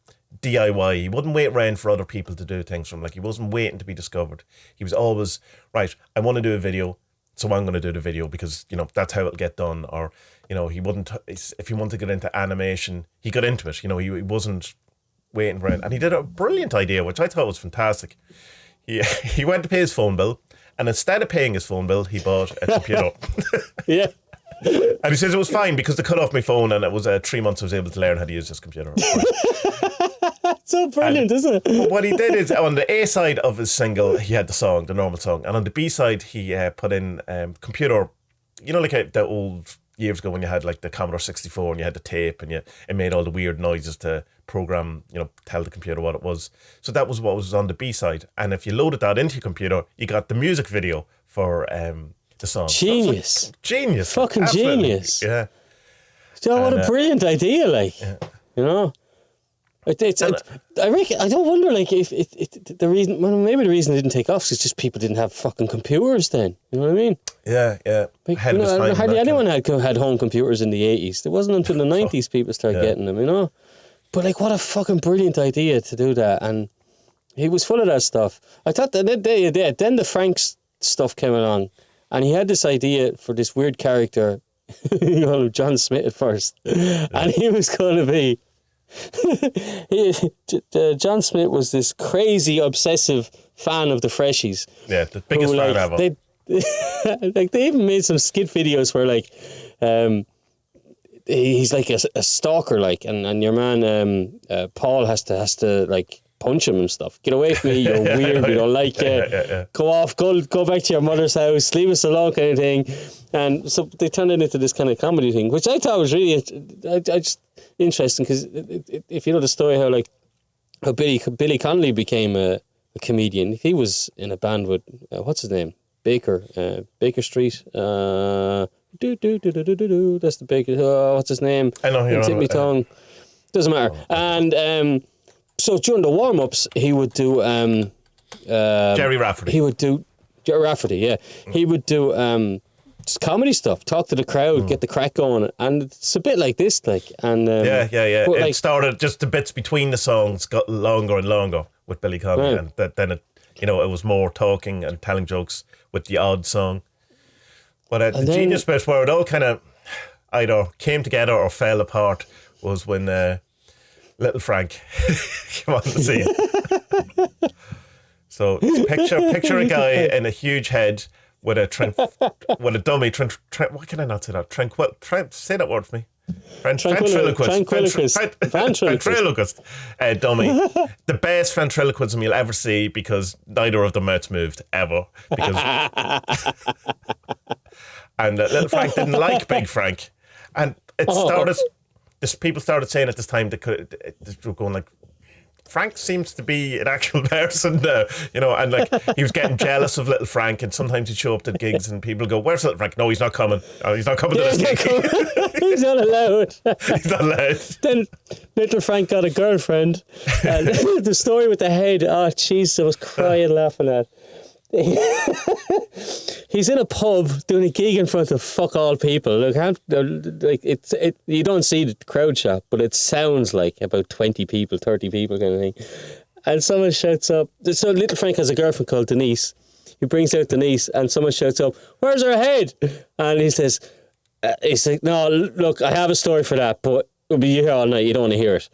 DIY. He wouldn't wait around for other people to do things for him. Like he wasn't waiting to be discovered. He was always right. I want to do a video, so I'm going to do the video because that's how it'll get done. Or he wouldn't. If he wanted to get into animation, he got into it. He wasn't waiting around, and he did a brilliant idea, which I thought was fantastic. He went to pay his phone bill, and instead of paying his phone bill, he bought a computer. Yeah. And he says it was fine because they cut off my phone, and it was 3 months I was able to learn how to use this computer. So brilliant, isn't it? What he did is, on the A side of his single, he had the normal song, and on the B side, he put in computer, like the old years ago when you had like the Commodore 64 and you had the tape and it made all the weird noises to program, tell the computer what it was. So that was what was on the B side. And if you loaded that into your computer, you got the music video for the song. Genius. So genius. Fucking absolutely. Genius. Yeah. What a brilliant idea, like. Yeah. I reckon. I don't wonder, like, if the reason. Well, maybe the reason it didn't take off is just people didn't have fucking computers then. You know what I mean? Yeah. Like, hardly anyone had home computers in the 80s. It wasn't until the 90s people started getting them. But like, what a fucking brilliant idea to do that. And he was full of that stuff. I thought that then the Frank's stuff came along, and he had this idea for this weird character, John Smith at first, and he was going to be. John Smith was this crazy obsessive fan of the Freshies. Yeah, the biggest fan ever. They even made some skit videos where like he's like a stalker, like, and your man Paul has to like punch him and stuff. Get away from me, you're weird, we don't like you. Yeah. Go off, go back to your mother's house, leave us alone, kind of thing. And so they turned it into this kind of comedy thing, which I thought was really just interesting, because if you know the story how Billy Connolly became a comedian. He was in a band with what's his name, Baker Street. That's the Baker. What's his name? I know you're on my tongue. Doesn't matter. And so during the warm ups, he would do Jerry Rafferty. He would do Jerry Rafferty. Yeah, he would do just comedy stuff. Talk to the crowd, get the crack going, and it's a bit like this, like. And yeah. It started just the bits between the songs got longer and longer with Billy Connolly, and then it was more talking and telling jokes with the odd song. But the genius bit where it all kind of either came together or fell apart was when little Frank came on the scene. So picture a guy in a huge head with a dummy. Why can I not say that? Say that word for me. Ventriloquist dummy. The best ventriloquism you'll ever see, because neither of their mouths moved ever. Because and little Frank didn't like Big Frank, and it started. People started saying at this time they were going like, Frank seems to be an actual person now, and like he was getting jealous of little Frank, and sometimes he'd show up to gigs and people go, "Where's little Frank?" "No, he's not coming. Oh, he's not coming to this gig." He's not allowed. He's not allowed. Then little Frank got a girlfriend, and the story with the head. Oh, jeez, I was crying laughing at. He's in a pub doing a gig in front of fuck all people. Look, you don't see the crowd shot, but it sounds like about 20 people, 30 people kind of thing. And someone shouts up. So little Frank has a girlfriend called Denise. He brings out Denise, and someone shouts up, "Where's her head?" And he says, he's like, "No, look, I have a story for that, but we'll be here all night. You don't want to hear it."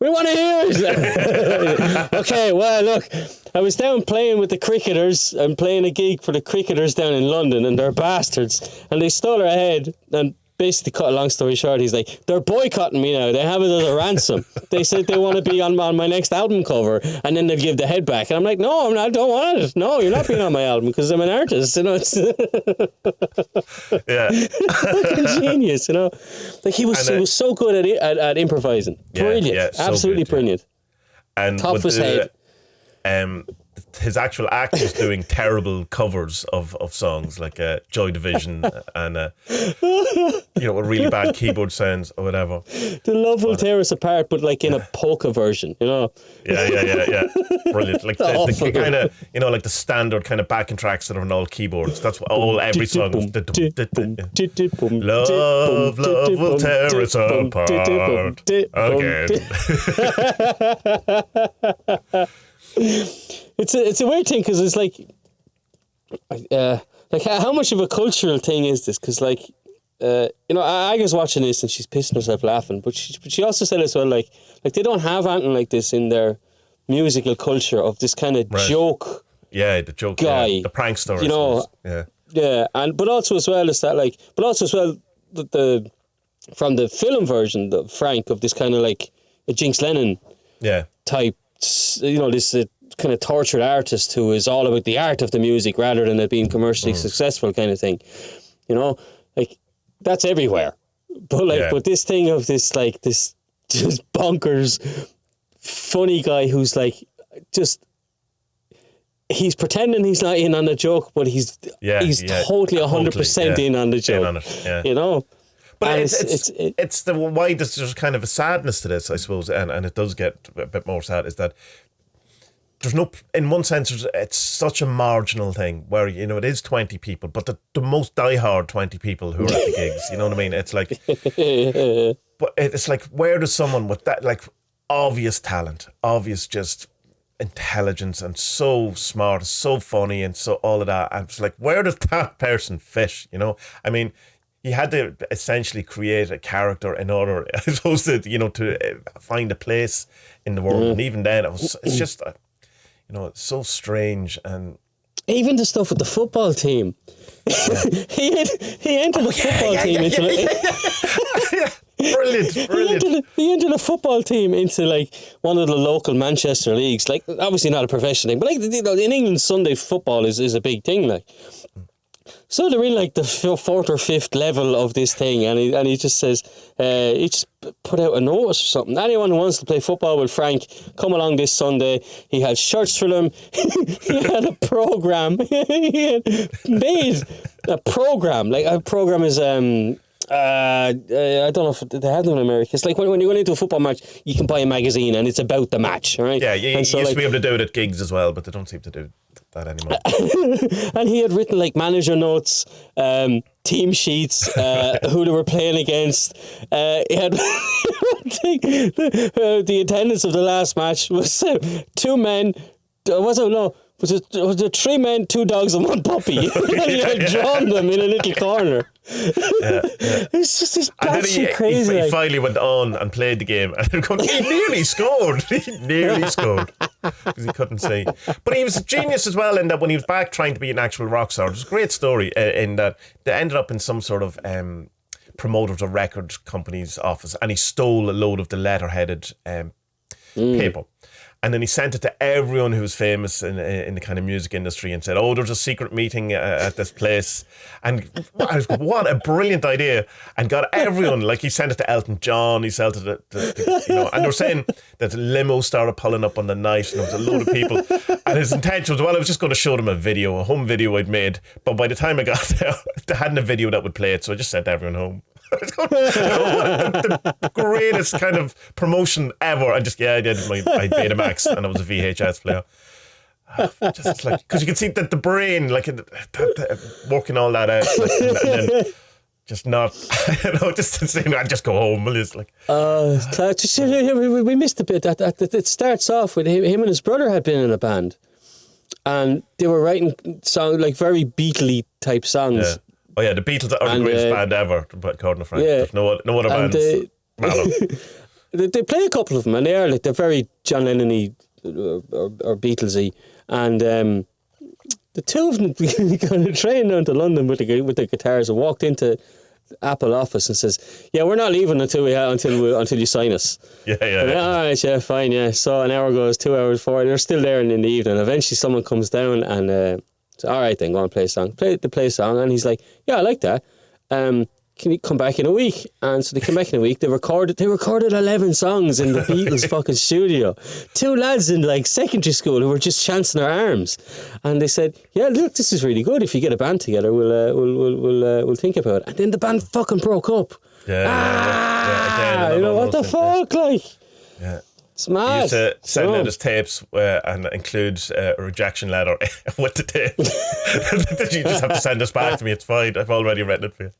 "We want to hear it." "Okay, well, look, I was down playing with the cricketers. I'm playing a gig for the cricketers down in London, and they're bastards. And they stole her head." And basically, cut a long story short, he's like, "They're boycotting me now. They have it as a ransom. They said they want to be on my next album cover, and then they'll give the head back." And I'm like, "No, I don't want it. No, you're not being on my album because I'm an artist." It's yeah, fucking genius. Like he was so good at improvising. Brilliant, so absolutely good, brilliant. And top of his head. His actual act was doing terrible covers of songs like Joy Division and with really bad keyboard sounds or whatever. The love will tear us apart, but like in a polka version, Yeah. Brilliant. Like the kind of like the standard kind of backing tracks that are on all keyboards. That's what every song was. Love will tear us apart again. It's a weird thing because it's like how much of a cultural thing is this? Because Aga's watching this and she's pissing herself laughing, but she also said as well like they don't have anything like this in their musical culture of this kind of joke. Yeah, the joke guy, the prankster. But also as well the from the film version, the Frank of this kind of like a Jinx Lennon type. This kind of tortured artist who is all about the art of the music rather than it being commercially successful kind of thing. Like that's everywhere. But this thing of this like this just bonkers funny guy who's like just he's pretending he's not in on the joke, but he's totally 100% in on the joke. But it's the why there's kind of a sadness to this, I suppose, and it does get a bit more sad, is that there's no, in one sense, it's such a marginal thing where, it is 20 people, but the most diehard 20 people who are at the gigs, you know what I mean? It's like, but it's like, where does someone with that, like, obvious talent, obvious just intelligence and so smart, so funny and so all of that, and it's like, where does that person fit, I mean, he had to essentially create a character in order, I suppose, to find a place in the world. And even then, it's just, it's so strange. And even the stuff with the football team. he entered the football team into Brilliant. He entered the football team into like one of the local Manchester leagues. Like, obviously not a professional thing, but like in England, Sunday football is a big thing. Like. So they're in like the fourth or fifth level of this thing, and he just says, he just put out a notice or something. Anyone who wants to play football with Frank, come along this Sunday. He had shirts for them. He had a program. He had made a program. Like a program is I don't know if they have them in America. It's like when you go into a football match, you can buy a magazine and it's about the match, right? Yeah, you used to be able to do it at gigs as well, but they don't seem to do that anymore. And he had written like manager notes, team sheets, who they were playing against. He had the attendance of the last match was 2 men. Was it 3 men, 2 dogs, and 1 puppy? He had drawn them in a little corner. It's just this batshit crazy. He finally went on and played the game, and he nearly scored. He nearly scored because he couldn't see. But he was a genius as well in that when he was back trying to be an actual rock star, it was a great story in that they ended up in some sort of promoters of record companies' office, and he stole a load of the letter-headed paper. And then he sent it to everyone who was famous in the kind of music industry and said, "Oh, there's a secret meeting at this place." And what a brilliant idea. And got everyone, like he sent it to Elton John, he sent it to and they were saying that the limo started pulling up on the night and there was a load of people. And his intention was, well, I was just going to show them a home video I'd made. But by the time I got there, they hadn't a video that would play it, so I just sent everyone home. The greatest kind of promotion ever. And just, I did my Betamax and it was a VHS player. Just like, because you can see that the brain, like, working all that out, like, and then just not, just saying, I just go home. It's like, we missed a bit. It starts off with him and his brother had been in a band, and they were writing songs, like very Beatley type songs. Yeah. Oh yeah, the Beatles are the greatest band ever, according to Frank. Yeah. There's no other bands. They play a couple of them, and they're very John Lennon-y or Beatlesy, and the two of them kind of trained down to London with the guitars and walked into Apple office and says, "Yeah, we're not leaving until you sign us." Yeah. All right, yeah, fine, yeah. So an hour goes, 2 hours, 4. They're still there in the evening. Eventually, someone comes down and. So, all right, then go and play a song. Play a song, and he's like, "Yeah, I like that. Can you come back in a week?" And so they came back in a week. They recorded 11 songs in the Beatles fucking studio. 2 lads in like secondary school who were just chancing their arms, and they said, "Yeah, look, this is really good. If you get a band together, we'll think about it." And then the band fucking broke up. Yeah. Again, what the fuck, like? Yeah. It's mad. He used to send out his tapes and include a rejection letter with the tape. You just have to send this back to me. It's fine. I've already written it for you.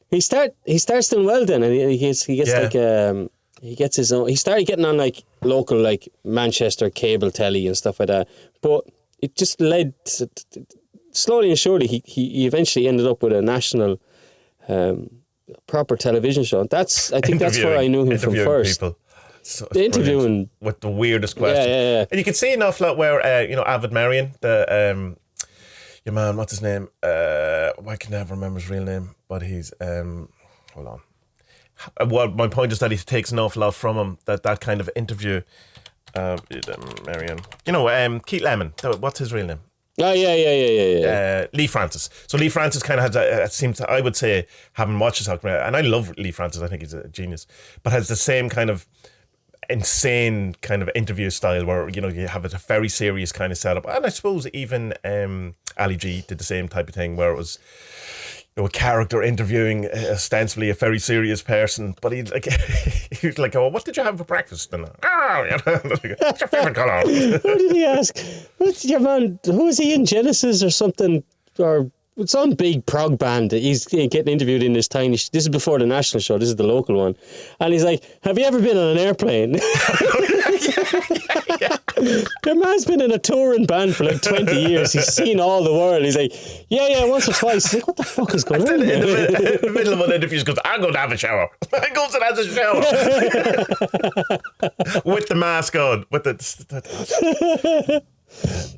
He starts doing well then, and he gets he gets his own. He started getting on like local like Manchester cable telly and stuff like that. But it just led to, slowly and surely he eventually ended up with a national. Proper television show. I think that's where I knew him from first. People. The interviewing with the weirdest questions. Yeah. And you can see an awful lot where Avid Marion, the your man, what's his name? I can never remember his real name, but he's hold on. Well, my point is that he takes an awful lot from him. That kind of interview. Marion, Keith Lemon. What's his real name? Oh, yeah. Lee Francis. So Lee Francis kind of has I would say, having watched his documentary, and I love Lee Francis, I think he's a genius, but has the same kind of insane kind of interview style where, you have a very serious kind of setup. And I suppose even Ali G did the same type of thing where it was a character interviewing ostensibly a very serious person, but he was like, "Oh, what did you have for breakfast?" And what's your favourite colour? What did he ask? What's your man? Who is he in, Genesis or something? Or some big prog band that he's getting interviewed in this tiny. This is before the national show. This is the local one, and he's like, "Have you ever been on an airplane?" The man's been in a touring band for like 20 years. He's seen all the world. He's like, yeah, once or twice. He's like, what the fuck is going on? In the middle of an interview, he goes, "I'm going to have a shower." I goes and has a shower with the mask on. With the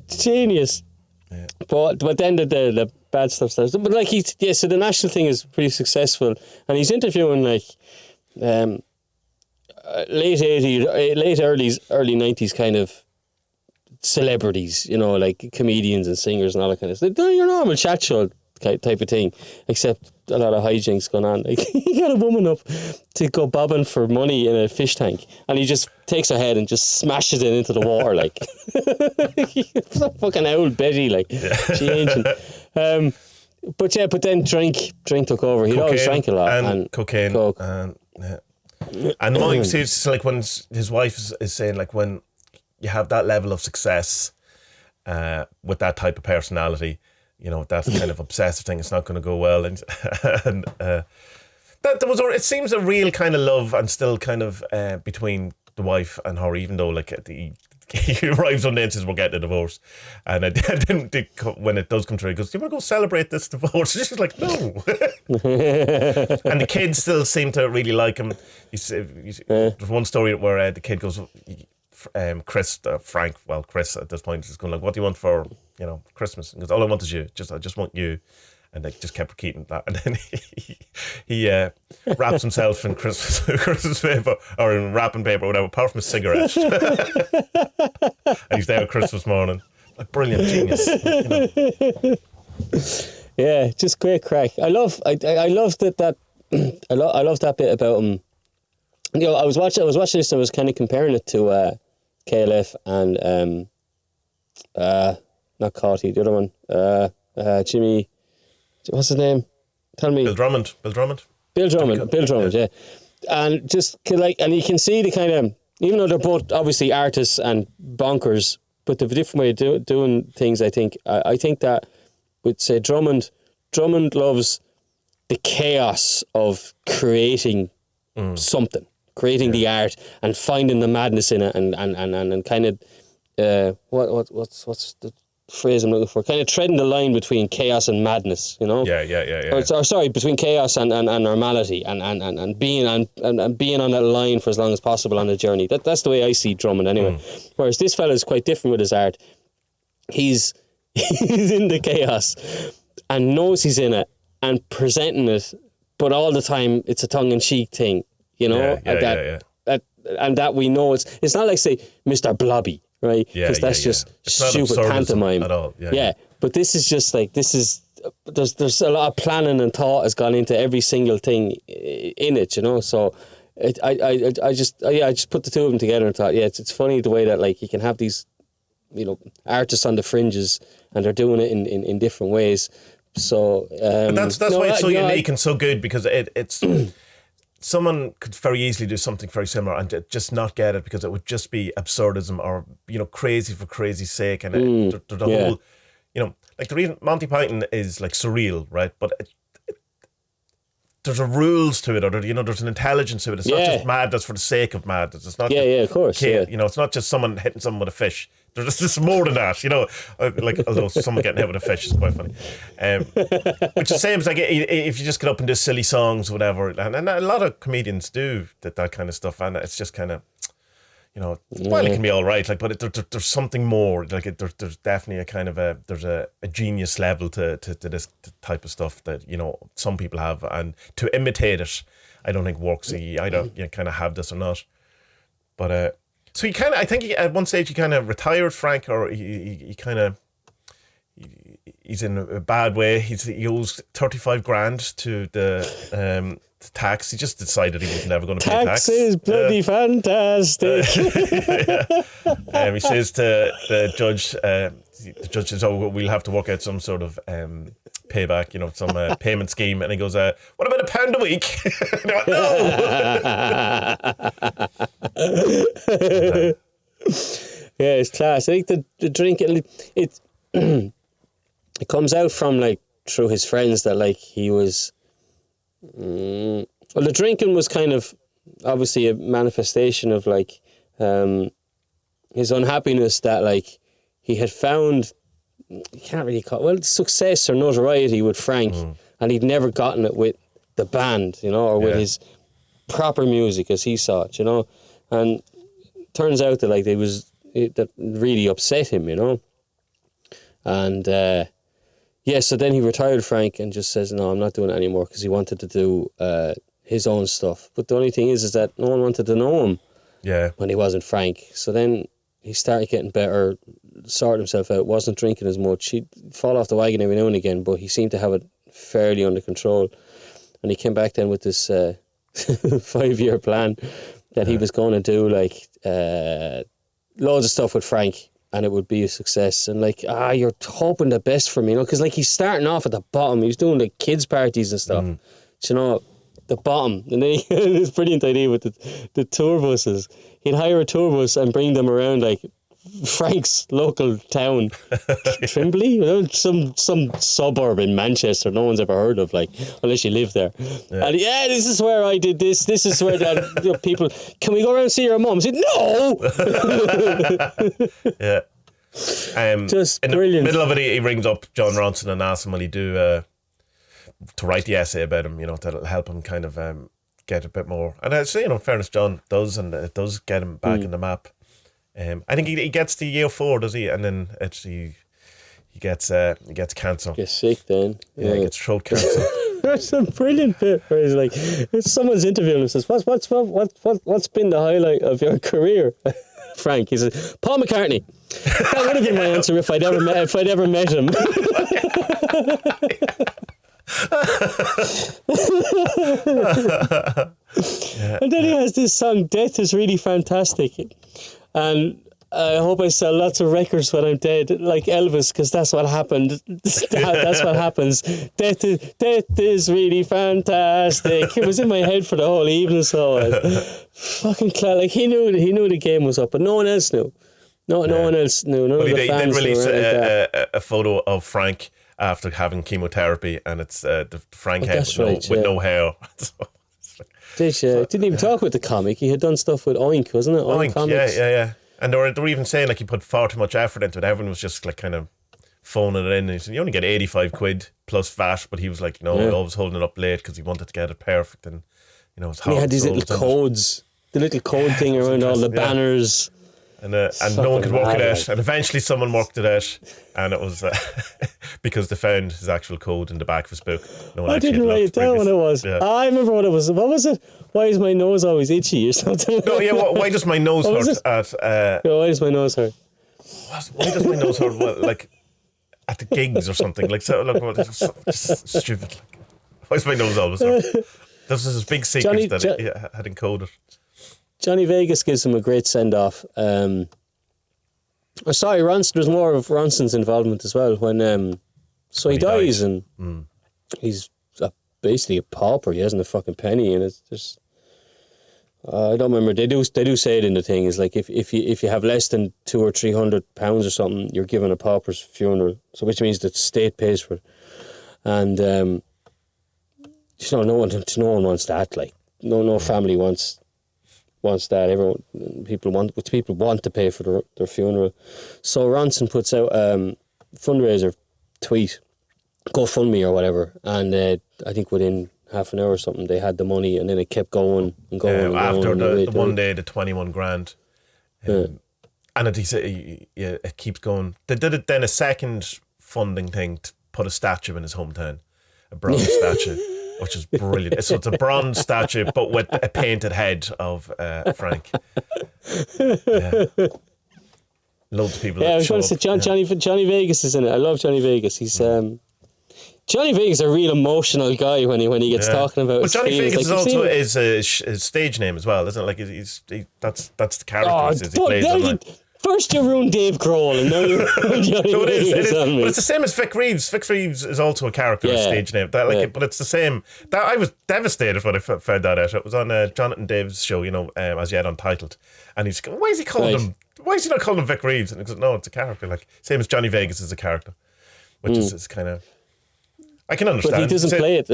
genius. Yeah. But then the bad stuff starts. But like so the national thing is pretty successful, and he's interviewing like late 80s, early 90s kind of celebrities, like comedians and singers and all that kind of stuff. They're your normal chat show type of thing, except a lot of hijinks going on. Like, he got a woman up to go bobbing for money in a fish tank, and he just takes her head and just smashes it into the water, like some fucking old Betty, like she ancient. But then drink took over. He always drank a lot, and cocaine, coke. and the moment you see it's like when his wife is saying, like, when you have that level of success with that type of personality, that kind of obsessive thing, it's not going to go well. And that there was, it seems a real kind of love and still kind of between the wife and her, even though like he arrives one day and says, "We're getting a divorce." And I didn't when it does come through, he goes, "Do you want to go celebrate this divorce?" She's like, "No." And the kids still seem to really like him. There's one story where the kid goes, Chris at this point is going like, "What do you want for Christmas?" And he goes, "All I want is you. I just want you." And they just kept repeating that. And then he wraps himself in Christmas paper, or in wrapping paper, or whatever, apart from a cigarette. And he's there Christmas morning. Like, brilliant genius. You know. Yeah, just great crack. I love that I love that bit about him. You know, I was watching this and I was kind of comparing it to KLF and not Cotty, the other one, Jimmy, what's his name? Tell me. Bill Drummond, yeah. And just like, and you can see the kind of, even though they're both obviously artists and bonkers, but the different way of doing things, I think that would say Drummond loves the chaos of creating something, creating the art and finding the madness in it, and kind of what's the phrase I'm looking for? Kind of treading the line between chaos and madness, you know? Yeah. Or sorry, between chaos and normality, and being on that line for as long as possible on the journey. That's the way I see Drummond anyway. Whereas this fella is quite different with his art. He's in the chaos and knows he's in it and presenting it, but all the time it's a tongue-in-cheek thing, you know? And that we know it's not like, say, Mr. Blobby, right? Because that's just stupid pantomime at all. But this is just like, there's a lot of planning and thought has gone into every single thing in it, you know? So I just put the two of them together and thought, it's funny the way that, like, you can have these, you know, artists on the fringes and they're doing it in different ways. So and that's why it's so unique and so good, because it's someone could very easily do something very similar and just not get it because it would just be absurdism or, you know, crazy for crazy's sake. And the whole, you know, like the reason Monty Python is like surreal, right? But there's a rules to it, or you know, there's an intelligence to it. It's not just madness for the sake of madness. It's not of course. You know, it's not just someone hitting someone with a fish. There's just more than that, you know. Like, although someone getting hit with a fish is quite funny. Which is the same as like if you just get up and do silly songs or whatever, and a lot of comedians do that kind of stuff, and it's just kind of, you know, while it can be all right, like, but there's something more. Like, there's definitely a kind of a genius level to this type of stuff that, you know, some people have, and to imitate it, I don't think works. You either you kind of have this or not. But so he kind of, I think at one stage he kind of retired, Frank, or he kind of, he's in a bad way. He owes 35 grand to the tax. He just decided he was never going to pay tax. Tax is bloody fantastic. He says to the judge says, "Oh, we'll have to work out some sort of payback, you know, some payment scheme." And he goes, "What about £1 a week?" No. Yeah, it's class. I think the drink, it comes out from, like, through his friends that, like, he was. Well, the drinking was kind of obviously a manifestation of, like, his unhappiness that, like, he had found, you can't really call it, success or notoriety with Frank, and he'd never gotten it with the band, you know, or with his proper music as he saw it, you know. And turns out that, like, that really upset him, you know. And so then he retired, Frank, and just says, "No, I'm not doing it anymore," because he wanted to do his own stuff. But the only thing is that no one wanted to know him when he wasn't Frank. So then he started getting better, sorted himself out, wasn't drinking as much. He'd fall off the wagon every now and again, but he seemed to have it fairly under control. And he came back then with this 5-year plan that he was going to do, like, loads of stuff with Frank, and it would be a success. And, like, you're hoping the best for me, you know, because, like, he's starting off at the bottom. He was doing, like, kids' parties and stuff. You know, the bottom. And then he had this brilliant idea with the tour buses. He'd hire a tour bus and bring them around, like, Frank's local town, Trimbley, you know, some suburb in Manchester no one's ever heard of, like, unless you live there. And this is where I did this. This is where that, you know, people, can we go around and see your mum? I said, no. Just in brilliant. The middle of it, he rings up John Ronson and asks him will he do to write the essay about him, you know, that'll help him kind of get a bit more. And I say, you know, in fairness, John does, and it does get him back in the map. I think he gets to year 4, does he? And then actually he gets cancer. Gets sick then. Yeah, he gets throat cancer. There's some brilliant bit where he's like, someone's interviewing him and says, what's been the highlight of your career? Frank, he says, Paul McCartney. That would have been my answer if I'd ever met him. And then he has this song, Death is Really Fantastic. And I hope I sell lots of records when I'm dead, like Elvis, because that's what happened. That's what happens. Death is really fantastic. It was in my head for the whole evening, so fucking like he knew the game was up, but no one else knew. No one else knew. None of the fans knew. He did release a photo of Frank after having chemotherapy, and it's the Frank head with no hair. Didn't even talk with the comic. He had done stuff with Oink, wasn't it? Oink, Comics. yeah. And they were even saying like he put far too much effort into it. Everyone was just like kind of phoning it in. And he said, you only get 85 quid plus VAT, but he was like, always holding it up late because he wanted to get it perfect. And it's hard. He had these little codes, the little code thing around all the banners. And no one could work it out. And eventually someone worked it out. And it was because they found his actual code in the back of his book. I didn't write it down when it was. Yeah. I remember what it was. What was it? Why is my nose always itchy or something? No, yeah, why does my nose hurt why does my nose hurt? Why does my nose hurt? Like at the gigs or something? Like, so, look, just stupid. Like, why does my nose always hurt? This is his big secret he had encoded. Johnny Vegas gives him a great send-off. Ronson, there's more of Ronson's involvement as well. When he dies and he's basically a pauper. He hasn't a fucking penny, and it's just I don't remember. They do say it in the thing. Is like if you have less than £200 or £300 or something, you're given a pauper's funeral. So which means the state pays for it, and no one wants that. Like no family wants that. People want to pay for their funeral. So Ronson puts out fundraiser tweet, GoFundMe or whatever, and I think within half an hour or something they had the money, and then it kept going and going. After the one day, the 21 grand, and it keeps going. They did it then a second funding thing to put a statue in his hometown, a bronze statue. Which is brilliant. So it's a bronze statue, but with a painted head of Frank. Loads of people. Yeah, I was going to say Johnny Vegas is in it. I love Johnny Vegas. He's Johnny Vegas is a real emotional guy when he gets talking about. But Johnny Vegas is also his stage name as well, isn't it? Like that's the character he plays online. First you ruined Dave Ghrol, and now you ruined Johnny Vegas on me. But it's the same as Vic Reeves. Vic Reeves is also a character, a stage name. But it's the same. I was devastated when I found that out. It was on Jonathan Dave's show, as yet Untitled, and he's going, why is he not calling him Vic Reeves? And he goes, no, it's a character. Like same as Johnny Vegas is a character, which is kind of. I can understand. But he doesn't play it.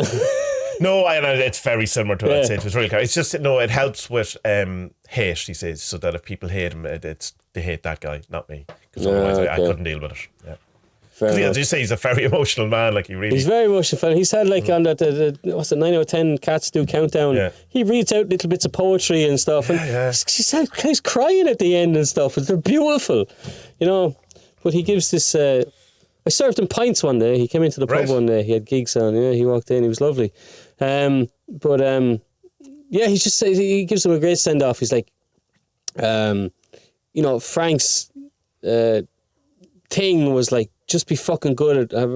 No, it's very similar to what I'd say. It's really. It's just it helps with hate. He says so that if people hate him, they hate that guy, not me, because otherwise I couldn't deal with it. Yeah. Because as you say, he's a very emotional man. Like he's very emotional. He's had like on the 9 out of 10 Cats Do Countdown. Yeah. He reads out little bits of poetry and stuff, and he's crying at the end and stuff. They're beautiful, But he gives this. I served him pints one day. He came into the pub one day. He had gigs on. Yeah, he walked in. He was lovely. He gives him a great send off. He's like, Frank's thing was like, just be fucking good at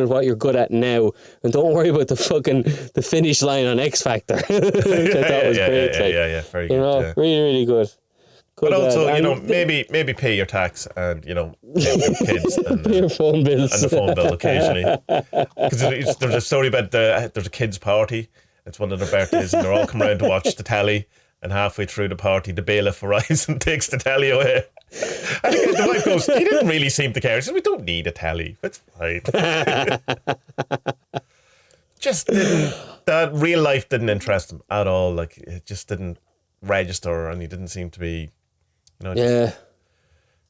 what you're good at now, and don't worry about the finish line on X Factor. Which I thought was great. Very good. Really, really good. But also, maybe pay your tax and, pay your kids and your phone bills. And the phone bill occasionally. Because there's a story about there's a kids' party. It's one of their birthdays, and they're all come around to watch the telly. And halfway through the party, the bailiff arrives and takes the telly away. I think the wife goes, he didn't really seem to care. He says, we don't need a telly. It's fine. Just that real life didn't interest him at all. Like, it just didn't register, and he didn't seem to be...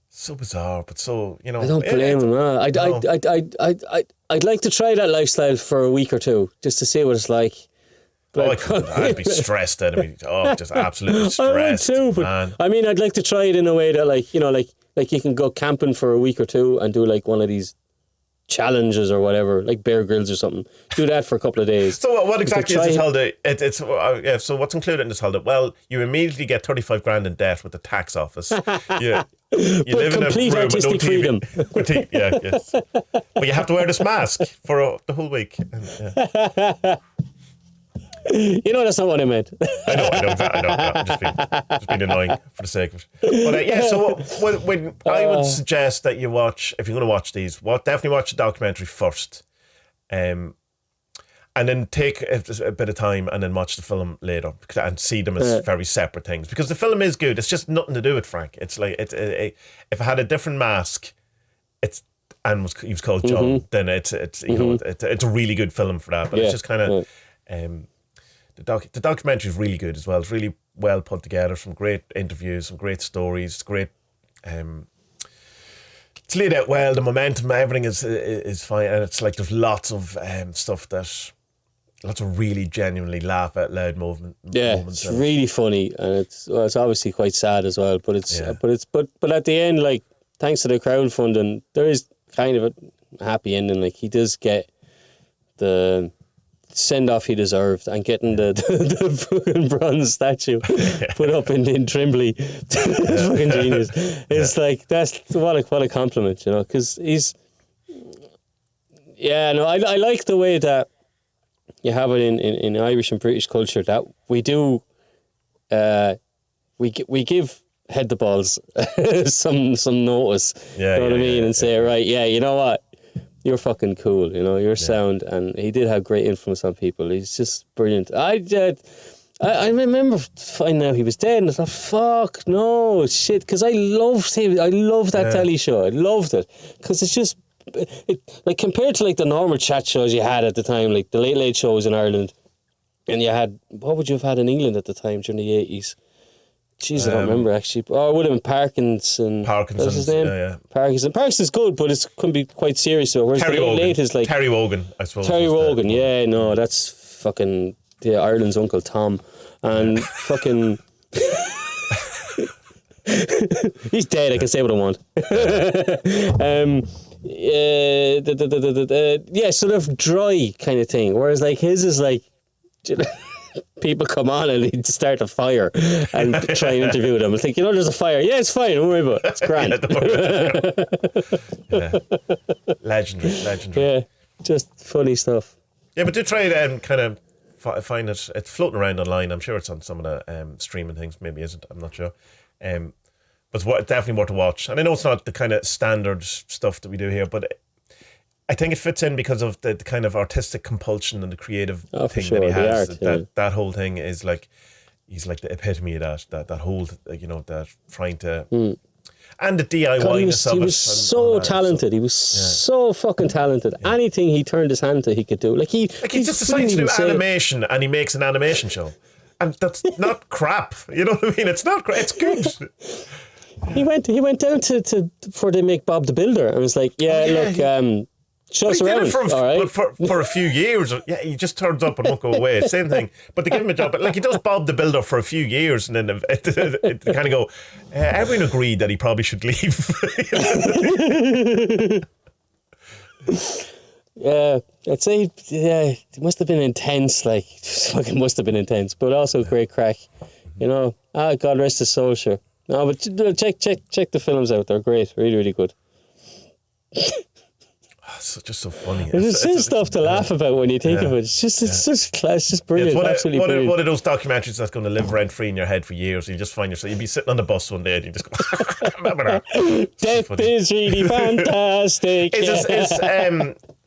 so bizarre, but so I don't blame him. I'd like to try that lifestyle for a week or two just to see what it's like. But I'd be stressed out. Just absolutely stressed. I would too, but man. I mean, I'd like to try it in a way that, like like you can go camping for a week or two and do like one of these challenges or whatever, like Bear Grylls or something. Do that for a couple of days. So what exactly is this holiday? So what's included in this holiday? Well, you immediately get 35 grand in debt with the tax office. You live in a room artistic with no freedom. Yes. But you have to wear this mask for the whole week. You know that's not what I meant. I know. Just being annoying for the sake of it. But so when I would suggest that you watch, if you're going to watch these, definitely watch the documentary first, and then take a bit of time and then watch the film later and see them as very separate things, because the film is good. It's just nothing to do with Frank. It's like if it had a different mask, he was called John, then it's it's a really good film for that. But it's just kind of. The documentary is really good as well. It's really well put together. Some great interviews, some great stories. Great. It's laid out well. The momentum, everything is fine, and it's like there's lots of stuff lots of really genuinely laugh out loud moments. It's really funny, and it's obviously quite sad as well. But but at the end, like thanks to the crowdfunding, there is kind of a happy ending. Like he does get the send off he deserved, and getting the fucking bronze statue put up in Trimbley. That's fucking genius. It's like that's what a compliment, you know, because he's I like the way that you have it in Irish and British culture, that we do we give head the balls some notice, you know what I mean, and say right, you know what, you're fucking cool, you know, you're sound. And he did have great influence on people. He's just brilliant. I remember finding out he was dead, and I thought, fuck no, shit, because I loved him. I loved that telly show. I loved it because it's just like compared to like the normal chat shows you had at the time, like the Late Late shows in Ireland, and you had, what would you have had in England at the time during the 80s? Jeez, I don't remember actually. Oh, it would have been Parkinson's. What's his name? Yeah. Terry the late is like Terry Wogan, I suppose. Terry Wogan, no, that's fucking Ireland's Uncle Tom, and fucking. He's dead. I can say what I want. Sort of dry kind of thing. Whereas like his is like. People come on and he'd start a fire and try and interview them. I think, there's a fire. Yeah, it's fine. Don't worry about it. It's grand. Legendary. Yeah, just funny stuff. Yeah, but do try and kind of find it. It's floating around online. I'm sure it's on some of the streaming things. Maybe isn't. I'm not sure. But it's definitely worth a watch. And I know it's not the kind of standard stuff that we do here, but I think it fits in because of the kind of artistic compulsion and the creative thing that he has. That whole thing is like, he's like the epitome of that whole, that trying to, and the DIY. God, he was so talented. He was so fucking talented. Yeah. Anything he turned his hand to, he could do. He just decided to do animation, and he makes an animation show, and that's not crap. You know what I mean? It's not crap. It's good. He went down to before they make Bob the Builder, and was like, show us around, for a few years. Yeah, he just turns up and won't go away. Same thing. But they give him a job. But like he does Bob the Builder for a few years, and then it kind of go, everyone agreed that he probably should leave. Yeah, I'd say, it must have been intense. Like, fucking must have been intense, but also great crack. God rest his soul, sure. No, but check the films out. They're great. Really, really good. It's just so funny. It's just stuff to laugh about when you think of it. It's just class. It's just brilliant. Absolutely brilliant. One of those documentaries that's going to live rent free in your head for years. You just find yourself, you'd be sitting on the bus one day and you just go, remember that. Death is really fantastic.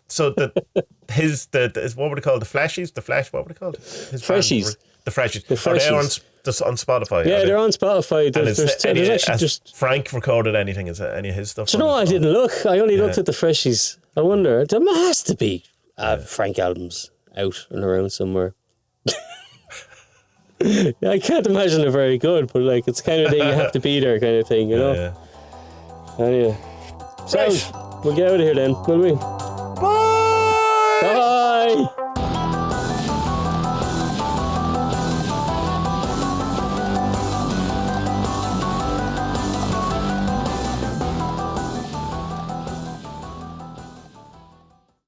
So what would it call, the Flashies? The Flash, what would it call? Freshies. The Freshies. Are they on Spotify? Yeah, they're on Spotify. Has Frank recorded anything? Is it any of his stuff? Do you know, I didn't look. I only looked at the Freshies. I wonder, there has to be Frank albums out and around somewhere. I can't imagine they're very good, but like it's kind of thing you have to be there kind of thing, you know? Yeah. Anyway. So, we'll get out of here then, will we?